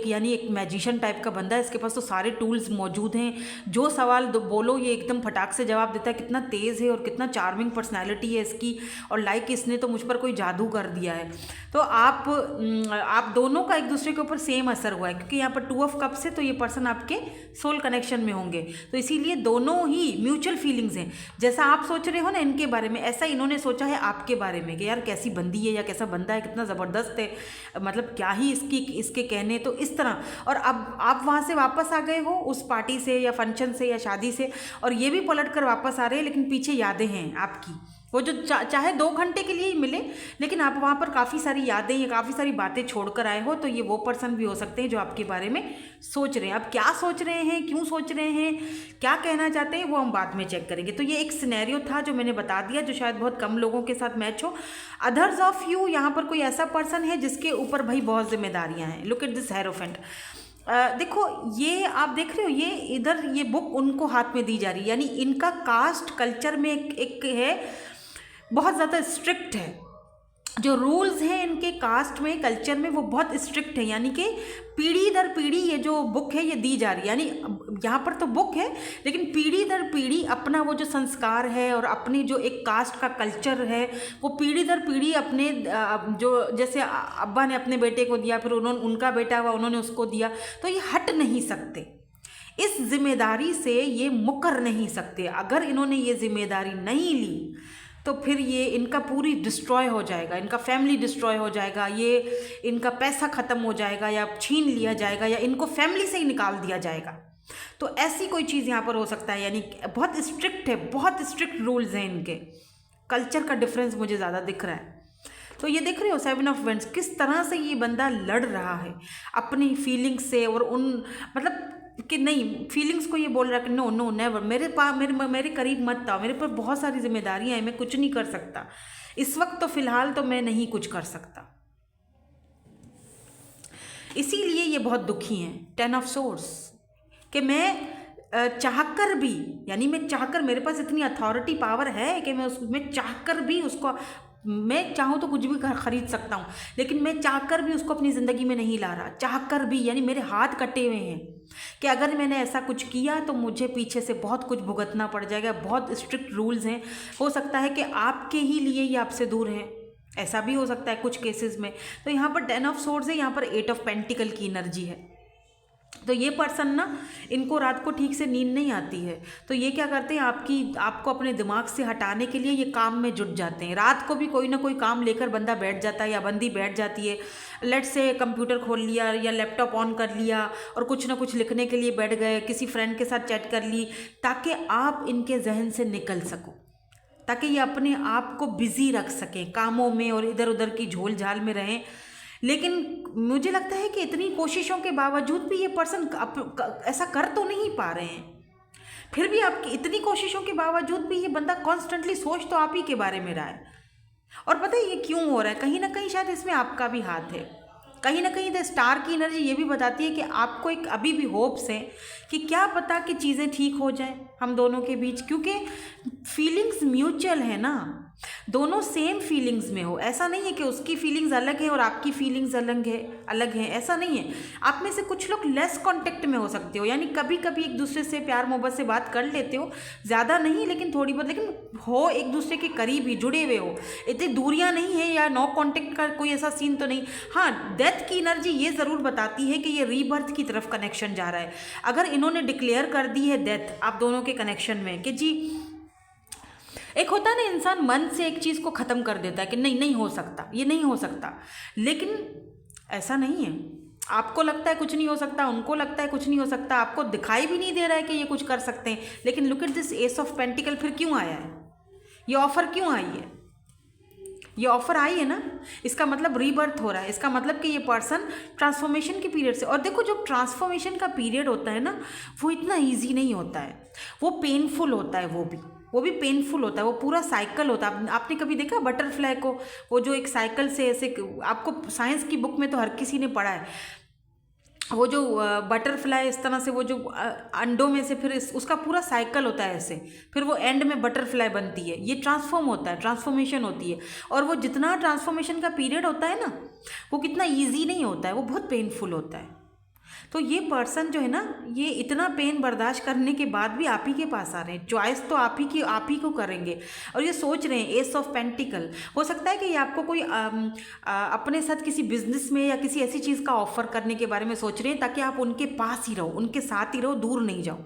यानी एक मैजिशियन टाइप का बंदा है, इसके पास तो सारे टूल्स मौजूद हैं, जो सवाल बोलो ये एकदम फटाक से जवाब देता है, कितना तेज़ है और कितना चार्मिंग पर्सनैलिटी है इसकी, और लाइक इसने तो मुझ पर कोई जादू कर दिया है। तो आप दोनों का एक दूसरे के ऊपर सेम असर हुआ है, क्योंकि यहाँ पर 2 ऑफ कप्स है, तो ये पर्सन आपके सोल कनेक्शन में होंगे, तो इसीलिए दोनों ही म्यूचुअल फीलिंग्स हैं। जैसा आप सोच रहे हो ना इनके बारे में, ऐसा इन्होंने सोचा है आपके बारे में कि यार कैसी बंदी है या कैसा बंदा है, कितना ज़बरदस्त है, मतलब क्या ही इसके कहने। तो इस तरह, और अब आप वहाँ से वापस आ गए हो उस पार्टी से या फंक्शन से या शादी से, और ये भी पलट कर वापस आ रहे हैं, लेकिन पीछे यादें हैं आपकी, वो जो चाहे 2 घंटे के लिए ही मिले, लेकिन आप वहाँ पर काफ़ी सारी यादें या काफ़ी सारी बातें छोड़ कर आए हो। तो ये वो पर्सन भी हो सकते हैं जो आपके बारे में सोच रहे हैं। अब क्या सोच रहे हैं, क्यों सोच रहे हैं, क्या कहना चाहते हैं, वो हम बाद में चेक करेंगे। तो ये एक सिनेरियो था जो मैंने बता दिया, जो शायद बहुत कम लोगों के साथ मैच हो। अदर्स ऑफ यू, यहाँ पर कोई ऐसा पर्सन है जिसके ऊपर भाई बहुत जिम्मेदारियाँ हैं। Look at this hierophant. देखो ये आप देख रहे हो, ये इधर ये बुक उनको हाथ में दी जा रही है, यानी इनका कास्ट कल्चर में एक है, बहुत ज़्यादा स्ट्रिक्ट है। जो रूल्स हैं इनके कास्ट में, कल्चर में, वो बहुत स्ट्रिक्ट है, यानी कि पीढ़ी दर पीढ़ी ये जो बुक है ये दी जा रही है। यानी यहाँ पर तो बुक है, लेकिन पीढ़ी दर पीढ़ी अपना वो जो संस्कार है और अपनी जो एक कास्ट का कल्चर है, वो पीढ़ी दर पीढ़ी अपने जो, जैसे अब्बा ने अपने बेटे को दिया, फिर उनका बेटा हुआ, उन्होंने उसको दिया, तो ये हट नहीं सकते, इस जिम्मेदारी से ये मुकर नहीं सकते। अगर इन्होंने ये जिम्मेदारी नहीं ली तो फिर ये इनका पूरी डिस्ट्रॉय हो जाएगा, इनका फैमिली डिस्ट्रॉय हो जाएगा, ये इनका पैसा ख़त्म हो जाएगा या छीन लिया जाएगा या इनको फैमिली से ही निकाल दिया जाएगा। तो ऐसी कोई चीज़ यहाँ पर हो सकता है, यानी बहुत स्ट्रिक्ट है, बहुत स्ट्रिक्ट रूल्स हैं इनके, कल्चर का डिफरेंस मुझे ज़्यादा दिख रहा है। तो ये देख रहे हो 7 ऑफ वेंट्स, किस तरह से ये बंदा लड़ रहा है अपनी फीलिंग्स से, और मतलब कि नहीं, फीलिंग्स को ये बोल रहा है कि नो नो नेवर, मेरे करीब मत आओ, मेरे पर बहुत सारी जिम्मेदारियां हैं, मैं कुछ नहीं कर सकता इस वक्त, तो फिलहाल तो मैं नहीं कुछ कर सकता। इसीलिए ये बहुत दुखी हैं 10 ऑफ सोर्स, कि मैं चाहकर भी, यानी मैं चाहकर, मेरे पास इतनी अथॉरिटी पावर है कि मैं चाहकर भी उसको, मैं चाहूँ तो कुछ भी खरीद सकता हूँ, लेकिन मैं चाहकर भी उसको अपनी ज़िंदगी में नहीं ला रहा, चाहकर भी, यानी मेरे हाथ कटे हुए हैं कि अगर मैंने ऐसा कुछ किया तो मुझे पीछे से बहुत कुछ भुगतना पड़ जाएगा, बहुत स्ट्रिक्ट रूल्स हैं। हो सकता है कि आपके ही लिए ये आपसे दूर हैं, ऐसा भी हो सकता है कुछ केसेस में। तो यहाँ पर 10 ऑफ सोर्ड्स है, यहाँ पर 8 ऑफ पेंटिकल की एनर्जी है। तो ये पर्सन ना, इनको रात को ठीक से नींद नहीं आती है, तो ये क्या करते हैं, आपको अपने दिमाग से हटाने के लिए ये काम में जुट जाते हैं। रात को भी कोई ना कोई काम लेकर बंदा बैठ जाता है या बंदी बैठ जाती है, लेट से कंप्यूटर खोल लिया या लैपटॉप ऑन कर लिया और कुछ ना कुछ लिखने के लिए बैठ गए, किसी फ्रेंड के साथ चैट कर ली, ताकि आप इनके जहन से निकल सको, ताकि ये अपने आप को बिजी रख सकें कामों में और इधर उधर की झोल झाल में रहें। लेकिन मुझे लगता है कि इतनी कोशिशों के बावजूद भी ये पर्सन ऐसा कर तो नहीं पा रहे हैं। फिर भी आपकी इतनी कोशिशों के बावजूद भी ये बंदा कॉन्स्टेंटली सोच तो आप ही के बारे में रहा है। और पता है ये क्यों हो रहा है? कहीं ना कहीं शायद इसमें आपका भी हाथ है। कहीं ना कहीं द स्टार की एनर्जी ये भी बताती है कि आपको एक अभी भी होप्स है कि क्या पता कि चीज़ें ठीक हो जाएं हम दोनों के बीच, क्योंकि फीलिंग्स म्यूचुअल है ना, दोनों सेम फीलिंग्स में हो। ऐसा नहीं है कि उसकी फीलिंग्स अलग है और आपकी फीलिंग्स अलग है, ऐसा नहीं है। आप में से कुछ लोग लेस कांटेक्ट में हो सकते हो, यानी कभी कभी एक दूसरे से प्यार मोहब्बत से बात कर लेते हो, ज़्यादा नहीं लेकिन थोड़ी बहुत, लेकिन हो एक दूसरे के करीब ही, जुड़े हुए हो, इतनी दूरियां नहीं है या नो कांटेक्ट का कोई ऐसा सीन तो नहीं। हाँ, डेथ की एनर्जी ये ज़रूर बताती है कि ये रीबर्थ की तरफ कनेक्शन जा रहा है। अगर इन्होंने डिक्लेयर कर दी है डेथ आप दोनों के कनेक्शन में कि जी, एक होता है ना इंसान मन से एक चीज़ को ख़त्म कर देता है कि नहीं नहीं हो सकता, ये नहीं हो सकता, लेकिन ऐसा नहीं है। आपको लगता है कुछ नहीं हो सकता, उनको लगता है कुछ नहीं हो सकता, आपको दिखाई भी नहीं दे रहा है कि ये कुछ कर सकते हैं, लेकिन look at this S of pentacle फिर क्यों आया है? ये ऑफर क्यों आई है? ये ऑफर आई है ना, इसका मतलब रीबर्थ हो रहा है, इसका मतलब कि ये पर्सन ट्रांसफॉर्मेशन के पीरियड से। और देखो, जो ट्रांसफॉर्मेशन का पीरियड होता है ना, वो इतना ईजी नहीं होता है, वो पेनफुल होता है, वो भी पेनफुल होता है, वो पूरा साइकिल होता है। आपने कभी देखा बटरफ्लाई को, वो जो एक साइकिल से ऐसे, आपको साइंस की बुक में तो हर किसी ने पढ़ा है, वो जो बटरफ्लाई इस तरह से, वो जो अंडों में से फिर उसका पूरा साइकिल होता है ऐसे, फिर वो एंड में बटरफ्लाई बनती है। ये ट्रांसफॉर्म होता है, ट्रांसफॉर्मेशन होती है। और वो जितना ट्रांसफॉर्मेशन का पीरियड होता है ना, वो कितना ईजी नहीं होता है, वो बहुत पेनफुल होता है। तो ये पर्सन जो है ना, ये इतना पेन बर्दाश्त करने के बाद भी आप ही के पास आ रहे हैं। चॉइस तो आप ही को करेंगे। और ये सोच रहे हैं, एस ऑफ पेंटिकल, हो सकता है कि ये आपको कोई अपने साथ किसी बिजनेस में या किसी ऐसी चीज़ का ऑफर करने के बारे में सोच रहे हैं ताकि आप उनके पास ही रहो, उनके साथ ही रहो, दूर नहीं जाओ।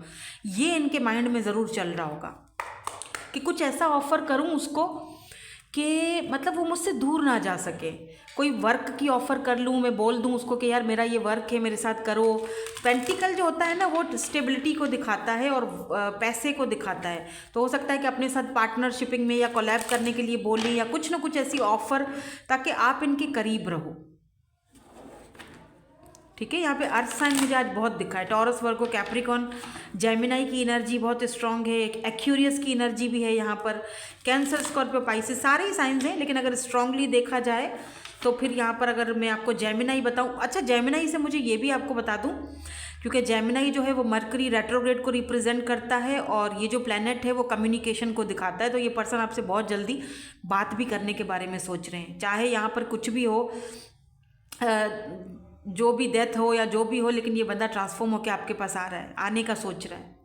ये इनके माइंड में ज़रूर चल रहा होगा कि कुछ ऐसा ऑफर करूँ उसको कि मतलब वो मुझसे दूर ना जा सके। कोई वर्क की ऑफ़र कर लूँ, मैं बोल दूँ उसको कि यार मेरा ये वर्क है, मेरे साथ करो। पेंटिकल जो होता है ना, वो स्टेबिलिटी को दिखाता है और पैसे को दिखाता है। तो हो सकता है कि अपने साथ पार्टनरशिपिंग में या कोलैब करने के लिए बोलें या कुछ ना कुछ ऐसी ऑफ़र, ताकि आप इनके करीब रहो। ठीक है, यहाँ पे अर्थ साइन मुझे आज बहुत दिखा है। टॉरस, वर्गो, कैप्रिकॉन, जेमिनाई की एनर्जी बहुत स्ट्रांग है। एक्यूरियस की एनर्जी भी है यहाँ पर। कैंसर, स्कॉर्पियो, पाइसेस, सारे ही साइंस हैं, लेकिन अगर स्ट्रांगली देखा जाए तो फिर यहाँ पर अगर मैं आपको जेमिनाई बताऊँ, अच्छा जेमिनाई से मुझे ये भी आपको बता दूँ, क्योंकि जेमिनाई जो है वो मरकरी रेट्रोग्रेड को रिप्रेजेंट करता है और ये जो प्लैनेट है वो कम्युनिकेशन को दिखाता है। तो ये पर्सन आपसे बहुत जल्दी बात भी करने के बारे में सोच रहे हैं, चाहे यहाँ पर कुछ भी हो, जो भी डेथ हो या जो भी हो, लेकिन ये बंदा ट्रांसफॉर्म होकर आपके पास आ रहा है, आने का सोच रहा है।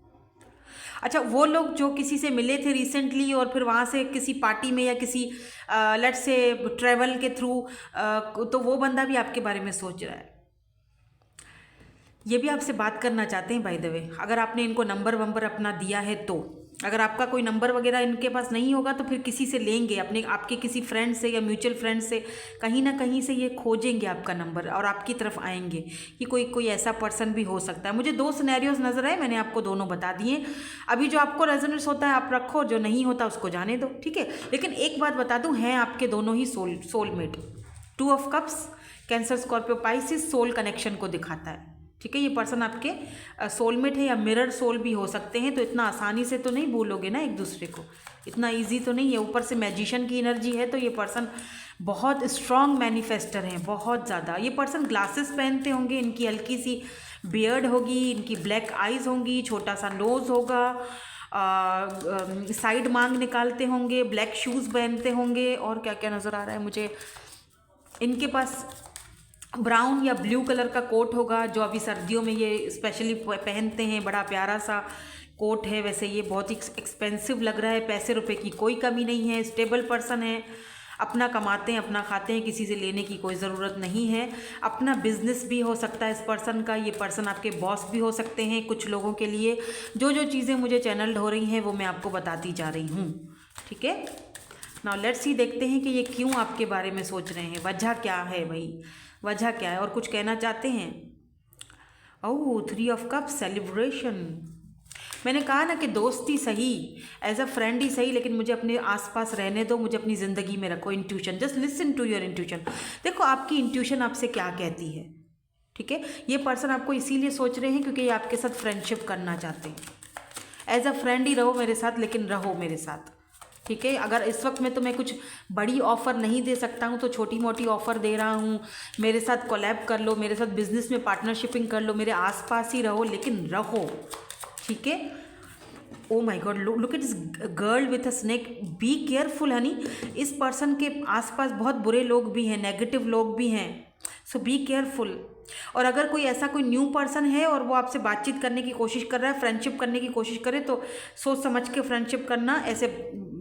अच्छा, वो लोग जो किसी से मिले थे रिसेंटली और फिर वहाँ से किसी पार्टी में या किसी लेट्स से ट्रैवल के थ्रू, तो वो बंदा भी आपके बारे में सोच रहा है। ये भी आपसे बात करना चाहते हैं बाय द वे। अगर आपने इनको नंबर अपना दिया है तो, अगर आपका कोई नंबर वगैरह इनके पास नहीं होगा तो फिर किसी से लेंगे, आपके किसी फ्रेंड से या म्यूचुअल फ्रेंड से, कहीं ना कहीं से ये खोजेंगे आपका नंबर और आपकी तरफ आएंगे। ये कोई ऐसा पर्सन भी हो सकता है। मुझे 2 सिनेरियोज नजर आए, मैंने आपको दोनों बता दिए। अभी जो आपको रेजोनेंस होता है आप रखो, जो नहीं होता उसको जाने दो, ठीक है। लेकिन एक बात बता दूं, हैं आपके दोनों ही soulmate. 2 of cups, Cancer, Scorpio, Pisces, soul connection को दिखाता है, ठीक है। ये पर्सन आपके सोलमेट है या मिरर सोल भी हो सकते हैं। तो इतना आसानी से तो नहीं भूलोगे ना एक दूसरे को, इतना इजी तो नहीं है। ऊपर से मैजिशियन की एनर्जी है, तो ये पर्सन बहुत स्ट्रॉन्ग मैनिफेस्टर हैं, बहुत ज़्यादा। ये पर्सन ग्लासेस पहनते होंगे, इनकी हल्की सी बियर्ड होगी, इनकी ब्लैक आइज़ होंगी, छोटा सा नोज़ होगा, साइड मांग निकालते होंगे, ब्लैक शूज़ पहनते होंगे। और क्या क्या नज़र आ रहा है मुझे, इनके पास ब्राउन या ब्लू कलर का कोट होगा, जो अभी सर्दियों में ये स्पेशली पहनते हैं। बड़ा प्यारा सा कोट है, वैसे ये बहुत ही एक्सपेंसिव लग रहा है। पैसे रुपए की कोई कमी नहीं है। स्टेबल पर्सन है, अपना कमाते हैं, अपना खाते हैं, किसी से लेने की कोई ज़रूरत नहीं है। अपना बिजनेस भी हो सकता है इस पर्सन का। ये पर्सन आपके बॉस भी हो सकते हैं कुछ लोगों के लिए। जो चीज़ें मुझे चैनल्ड हो रही हैं वो मैं आपको बताती जा रही हूँ, ठीक है। नाउ लेट्स सी, देखते हैं कि ये क्यों आपके बारे में सोच रहे हैं, वजह क्या है भाई, वजह क्या है, और कुछ कहना चाहते हैं। ओह, 3 ऑफ कप, सेलिब्रेशन। मैंने कहा ना कि दोस्ती सही, एज अ फ्रेंड ही सही, लेकिन मुझे अपने आसपास रहने दो, मुझे अपनी ज़िंदगी में रखो। Intuition, just listen to your intuition. देखो आपकी इंट्यूशन आपसे क्या कहती है, ठीक है। ये पर्सन आपको इसीलिए सोच रहे हैं क्योंकि ये आपके साथ फ्रेंडशिप करना चाहते हैं। एज अ फ्रेंड ही रहो मेरे साथ, लेकिन रहो मेरे साथ, ठीक है। अगर इस वक्त में तो मैं कुछ बड़ी ऑफ़र नहीं दे सकता हूँ, तो छोटी मोटी ऑफ़र दे रहा हूँ। मेरे साथ कोलैब कर लो, मेरे साथ बिजनेस में पार्टनरशिपिंग कर लो, मेरे आसपास ही रहो, लेकिन रहो, ठीक है। ओ माई गॉड, लुक इट इस girl with a snake, be careful Honey. इस पर्सन के आसपास बहुत बुरे लोग भी हैं, नेगेटिव लोग भी हैं, सो बी केयरफुल। और अगर कोई ऐसा कोई न्यू पर्सन है और वो आपसे बातचीत करने की कोशिश कर रहा है, फ्रेंडशिप करने की कोशिश करे, तो सोच समझ के फ्रेंडशिप करना। ऐसे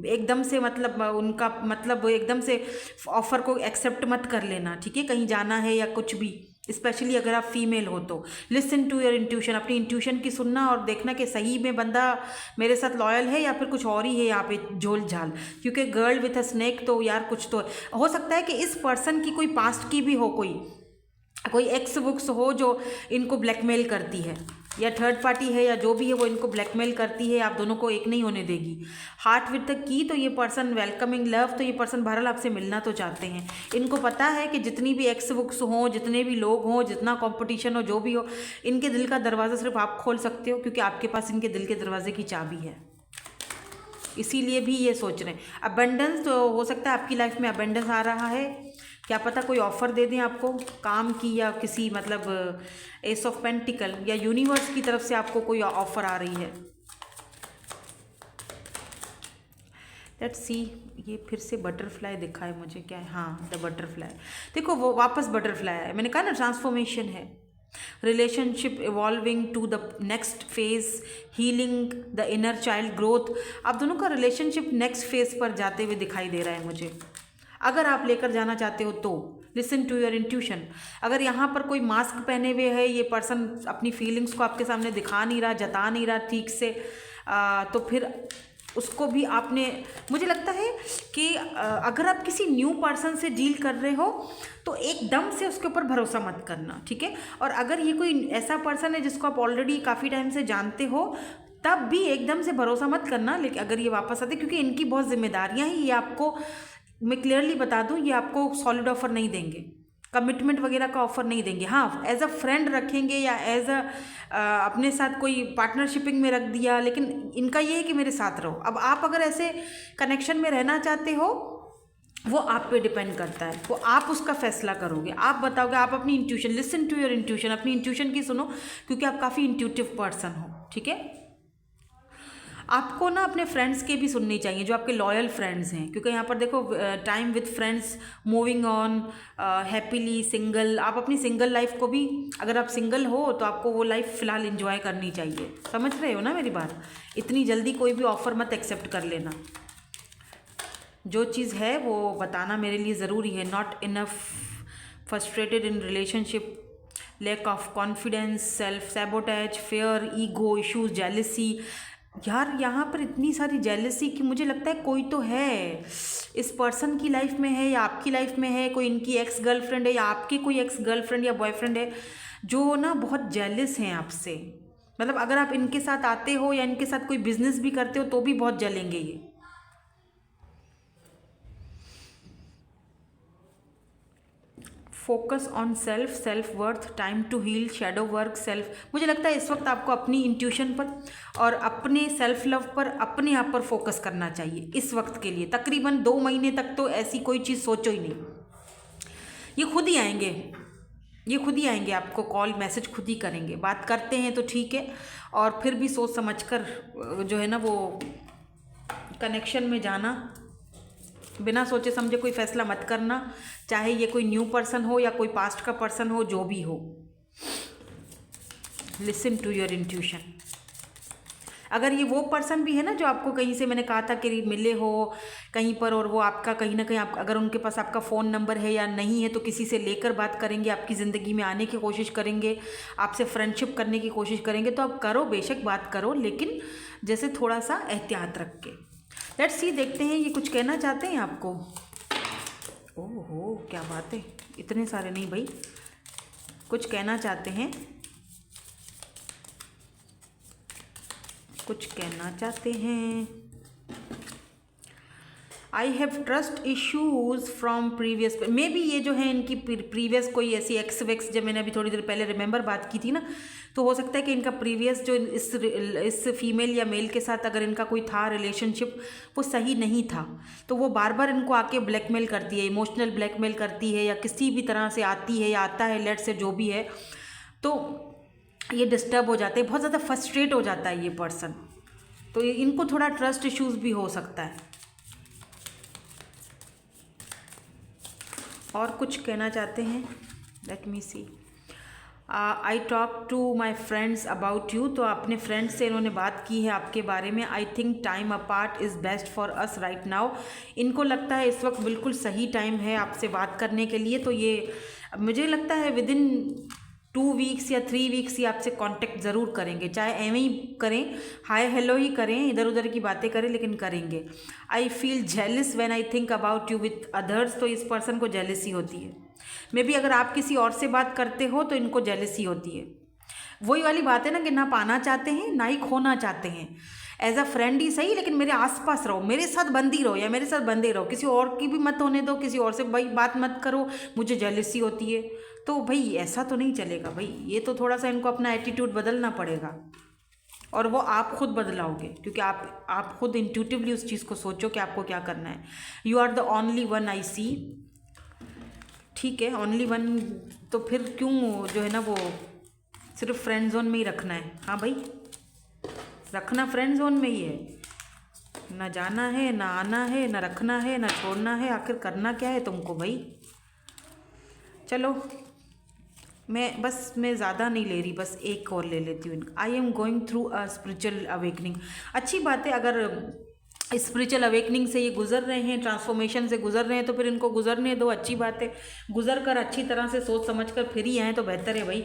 एकदम से मतलब उनका मतलब एकदम से ऑफ़र को एक्सेप्ट मत कर लेना, ठीक है। कहीं जाना है या कुछ भी, स्पेशली अगर आप फीमेल हो तो लिसन टू योर इंट्यूशन। अपनी इंट्यूशन की सुनना और देखना कि सही में बंदा मेरे साथ लॉयल है या फिर कुछ और ही है यहाँ पे झोल झाल। क्योंकि गर्ल विथ अ स्नेक, तो यार कुछ तो हो सकता है कि इस पर्सन की कोई पास्ट की भी हो, कोई एक्स बुक्स हो जो इनको ब्लैकमेल करती है, या थर्ड पार्टी है या जो भी है वो इनको ब्लैकमेल करती है, आप दोनों को एक नहीं होने देगी। हार्ट विद द की, तो ये पर्सन वेलकमिंग लव, तो ये पर्सन बहरहाल आपसे मिलना तो चाहते हैं। इनको पता है कि जितनी भी एक्स बुक्स हों, जितने भी लोग हों, जितना कंपटीशन हो, जो भी हो, इनके दिल का दरवाज़ा सिर्फ आप खोल सकते हो, क्योंकि आपके पास इनके दिल के दरवाजे की चाबी है। इसीलिए भी ये सोच रहे हैं। अबेंडेंस, तो हो सकता है आपकी लाइफ में अबेंडेंस आ रहा है, क्या पता कोई ऑफ़र दे दें आपको काम की, या किसी मतलब एस ऑफ पेंटिकल या यूनिवर्स की तरफ से आपको कोई ऑफ़र आ रही है। लेट्स सी, ये फिर से बटरफ्लाई दिखा है मुझे, क्या है? हाँ, द बटरफ्लाई। देखो वो वापस बटरफ्लाई है, मैंने कहा ना ट्रांसफॉर्मेशन है। Relationship evolving to the next phase, healing the inner child, growth. आप दोनों का रिलेशनशिप नेक्स्ट फेज पर जाते हुए दिखाई दे रहा है मुझे। अगर आप लेकर जाना चाहते हो तो लिसन टू योर इंट्यूशन। अगर यहाँ पर कोई मास्क पहने हुए है, ये पर्सन अपनी फीलिंग्स को आपके सामने दिखा नहीं रहा, जता नहीं रहा ठीक से, तो फिर उसको भी आपने, मुझे लगता है कि अगर आप किसी न्यू पर्सन से डील कर रहे हो तो एकदम से उसके ऊपर भरोसा मत करना, ठीक है। और अगर ये कोई ऐसा पर्सन है जिसको आप ऑलरेडी काफ़ी टाइम से जानते हो, तब भी एकदम से भरोसा मत करना। लेकिन अगर ये वापस आते, क्योंकि इनकी बहुत जिम्मेदारियां हैं, ये आपको, मैं क्लियरली बता दूं, ये आपको सॉलिड ऑफर नहीं देंगे, कमिटमेंट वगैरह का ऑफर नहीं देंगे। हाँ, एज अ फ्रेंड रखेंगे या एज अ अपने साथ कोई पार्टनरशिपिंग में रख दिया, लेकिन इनका ये है कि मेरे साथ रहो। अब आप अगर ऐसे कनेक्शन में रहना चाहते हो, वो आप पे डिपेंड करता है, वो आप उसका फैसला करोगे, आप बताओगे। आप अपनी intuition, listen to your intuition, अपनी इंट्यूशन की सुनो, क्योंकि आप काफ़ी इंट्यूटिव पर्सन हो, ठीक है। आपको ना अपने फ्रेंड्स के भी सुननी चाहिए, जो आपके लॉयल फ्रेंड्स हैं, क्योंकि यहाँ पर देखो time with friends, moving on happily, single. आप अपनी सिंगल लाइफ को भी, अगर आप सिंगल हो तो आपको वो लाइफ फ़िलहाल एंजॉय करनी चाहिए। समझ रहे हो ना मेरी बात? इतनी जल्दी कोई भी ऑफ़र मत एक्सेप्ट कर लेना। जो चीज़ है वो बताना मेरे लिए ज़रूरी है। Not enough, frustrated in relationship, lack of confidence, self sabotage, fear, ego issues, jealousy. यार यहाँ पर इतनी सारी जेलसी कि मुझे लगता है कोई तो है इस पर्सन की लाइफ में है, या आपकी लाइफ में है, कोई इनकी एक्स गर्लफ्रेंड है, या आपकी कोई एक्स गर्लफ्रेंड या बॉयफ्रेंड है, जो ना बहुत जेलस हैं आपसे। मतलब अगर आप इनके साथ आते हो या इनके साथ कोई बिजनेस भी करते हो तो भी बहुत जलेंगे ये। Focus on self, self worth, time to heal, shadow work, self. मुझे लगता है इस वक्त आपको अपनी इंट्यूशन पर और अपने सेल्फ लव पर, अपने आप पर फोकस करना चाहिए इस वक्त के लिए। तकरीबन 2 महीने तक तो ऐसी कोई चीज़ सोचो ही नहीं, ये खुद ही आएंगे, ये खुद ही आएंगे, आपको कॉल मैसेज खुद ही करेंगे। बात करते हैं तो ठीक है, और फिर भी सोच समझ कर जो है ना वो कनेक्शन में जाना, बिना सोचे समझे कोई फैसला मत करना, चाहे ये कोई न्यू पर्सन हो या कोई पास्ट का पर्सन हो, जो भी हो। Listen to your intuition. अगर ये वो पर्सन भी है ना जो आपको कहीं से, मैंने कहा था कि मिले हो कहीं पर, और वो आपका कहीं ना कहीं, आप अगर उनके पास आपका फ़ोन नंबर है या नहीं है तो किसी से लेकर बात करेंगे, आपकी ज़िंदगी में आने की कोशिश करेंगे, आपसे फ्रेंडशिप करने की कोशिश करेंगे, तो आप करो, बेशक बात करो, लेकिन जैसे थोड़ा सा एहतियात रख के। लेट्स सी, देखते हैं ये कुछ कहना चाहते हैं आपको। ओहो, क्या बात है, इतने सारे नहीं भाई, कुछ कहना चाहते हैं। कुछ कहना चाहते हैं। I have trust issues from previous, may be ये जो है इनकी प्रीवियस कोई ऐसी एक्स वेक्स, जब मैंने अभी थोड़ी देर पहले रिमेंबर बात की थी ना, तो हो सकता है कि इनका प्रीवियस जो इस फीमेल या मेल के साथ अगर इनका कोई था रिलेशनशिप, वो सही नहीं था, तो वो बार बार इनको आके ब्लैकमेल करती है, इमोशनल ब्लैकमेल करती है, या किसी भी तरह से आती है या आता है, लेट से जो भी है, तो ये डिस्टर्ब हो जाते हैं, बहुत ज़्यादा फ्रस्ट्रेट हो जाता है ये पर्सन, तो इनको थोड़ा ट्रस्ट इश्यूज भी हो सकता है। और कुछ कहना चाहते हैं, let me see. I talk to my friends about you, तो अपने फ्रेंड्स से इन्होंने बात की है आपके बारे में। I think time apart is best for us right now, इनको लगता है इस वक्त बिल्कुल सही टाइम है आपसे बात करने के लिए, तो ये मुझे लगता है विद इन 2 वीक्स या 3 वीक्स ही आपसे कांटेक्ट ज़रूर करेंगे, चाहे एवं ही करें, हाय हेलो ही करें, इधर उधर की बातें करें, लेकिन करेंगे। I feel जेलिस when I think about you with others, तो इस पर्सन को जेलिसी होती है। मे बी अगर आप किसी और से बात करते हो तो इनको जेलिसी होती है। वही वाली बात है ना कि ना पाना चाहते हैं ना ही खोना चाहते हैं। एज अ फ्रेंड ही सही, लेकिन मेरे आसपास रहो, मेरे साथ बंदी रहो या मेरे साथ बंदे रहो, किसी और की भी मत होने दो, किसी और से भाई बात मत करो, मुझे जेलिसी होती है। तो भाई ऐसा तो नहीं चलेगा भाई, ये तो थोड़ा सा इनको अपना एटीट्यूड बदलना पड़ेगा, और वो आप खुद बदलाओगे, क्योंकि आप खुद इंट्यूटिवली उस चीज़ को सोचो कि आपको क्या करना है। You are the only one I see, ठीक है, ओनली वन, तो फिर क्यों जो है ना वो सिर्फ फ्रेंड जोन में ही रखना है। हाँ भाई, रखना फ्रेंड जोन में ही है, ना जाना है, ना आना है, ना रखना है, ना छोड़ना है, आखिर करना क्या है तुमको भाई। चलो मैं ज़्यादा नहीं ले रही, बस एक और ले लेती हूँ। I am going through a spiritual awakening, अच्छी बात है, अगर स्पिरिचुअल अवेकनिंग से ये गुजर रहे हैं, ट्रांसफॉर्मेशन से गुजर रहे हैं, तो फिर इनको गुजरने दो, अच्छी बात है। गुजर कर अच्छी तरह से सोच समझ कर फिर ही आएँ तो बेहतर है भाई,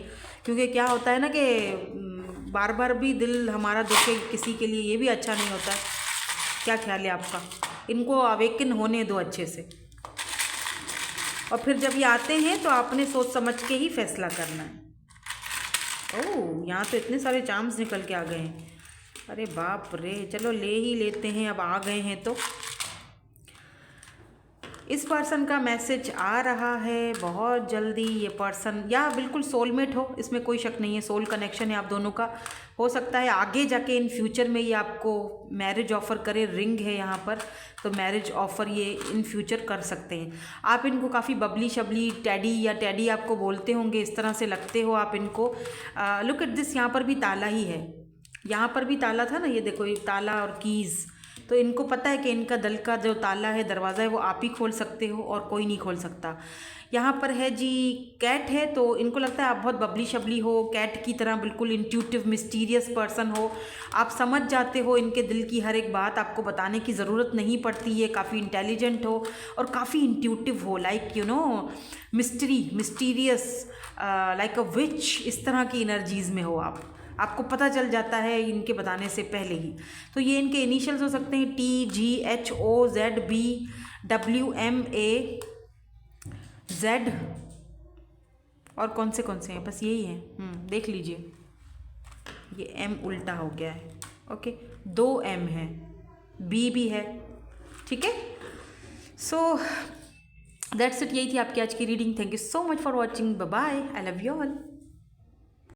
क्योंकि क्या होता है ना कि बार बार भी दिल हमारा दुखे किसी के लिए, ये भी अच्छा नहीं होता है। क्या ख्याल है आपका? इनको अवेकन होने दो अच्छे से, और फिर जब ये आते हैं तो आपने सोच समझ के ही फैसला करना है। ओह, यहाँ तो इतने सारे चार्म्स निकल के आ गए हैं, अरे बाप रे, चलो ले ही लेते हैं, अब आ गए हैं तो। इस पर्सन का मैसेज आ रहा है बहुत जल्दी। ये पर्सन या बिल्कुल सोलमेट हो, इसमें कोई शक नहीं है, सोल कनेक्शन है आप दोनों का। हो सकता है आगे जाके इन फ्यूचर में ये आपको मैरिज ऑफ़र करे, रिंग है यहाँ पर, तो मैरिज ऑफ़र ये इन फ्यूचर कर सकते हैं। आप इनको काफ़ी बबली शबली, टैडी या टैडी आपको बोलते होंगे, इस तरह से लगते हो आप इनको। लुक एट दिस, यहाँ पर भी ताला ही है, यहाँ पर भी ताला था ना, ये देखो, ये ताला और कीज़, तो इनको पता है कि इनका दिल का जो ताला है, दरवाज़ा है, वो आप ही खोल सकते हो और कोई नहीं खोल सकता। यहाँ पर है जी कैट है, तो इनको लगता है आप बहुत बबली शबली हो, कैट की तरह बिल्कुल इंट्यूटिव मिस्टीरियस पर्सन हो, आप समझ जाते हो इनके दिल की हर एक बात, आपको बताने की ज़रूरत नहीं पड़ती है, काफ़ी इंटेलिजेंट हो और काफ़ी इंट्यूटिव हो, like you know mysterious, like a witch, इस तरह की एनर्जीज़ में हो आप, आपको पता चल जाता है इनके बताने से पहले ही। तो ये इनके इनिशियल्स हो सकते हैं TGHOZBWMAZ, और कौन से हैं, बस यही हैं। देख लीजिए, ये M उल्टा हो गया है, ओके, 2 M है, B भी है, ठीक है। सो दैट्स इट, यही थी आपकी आज की reading. Thank you so much for watching, bye bye, I love you all.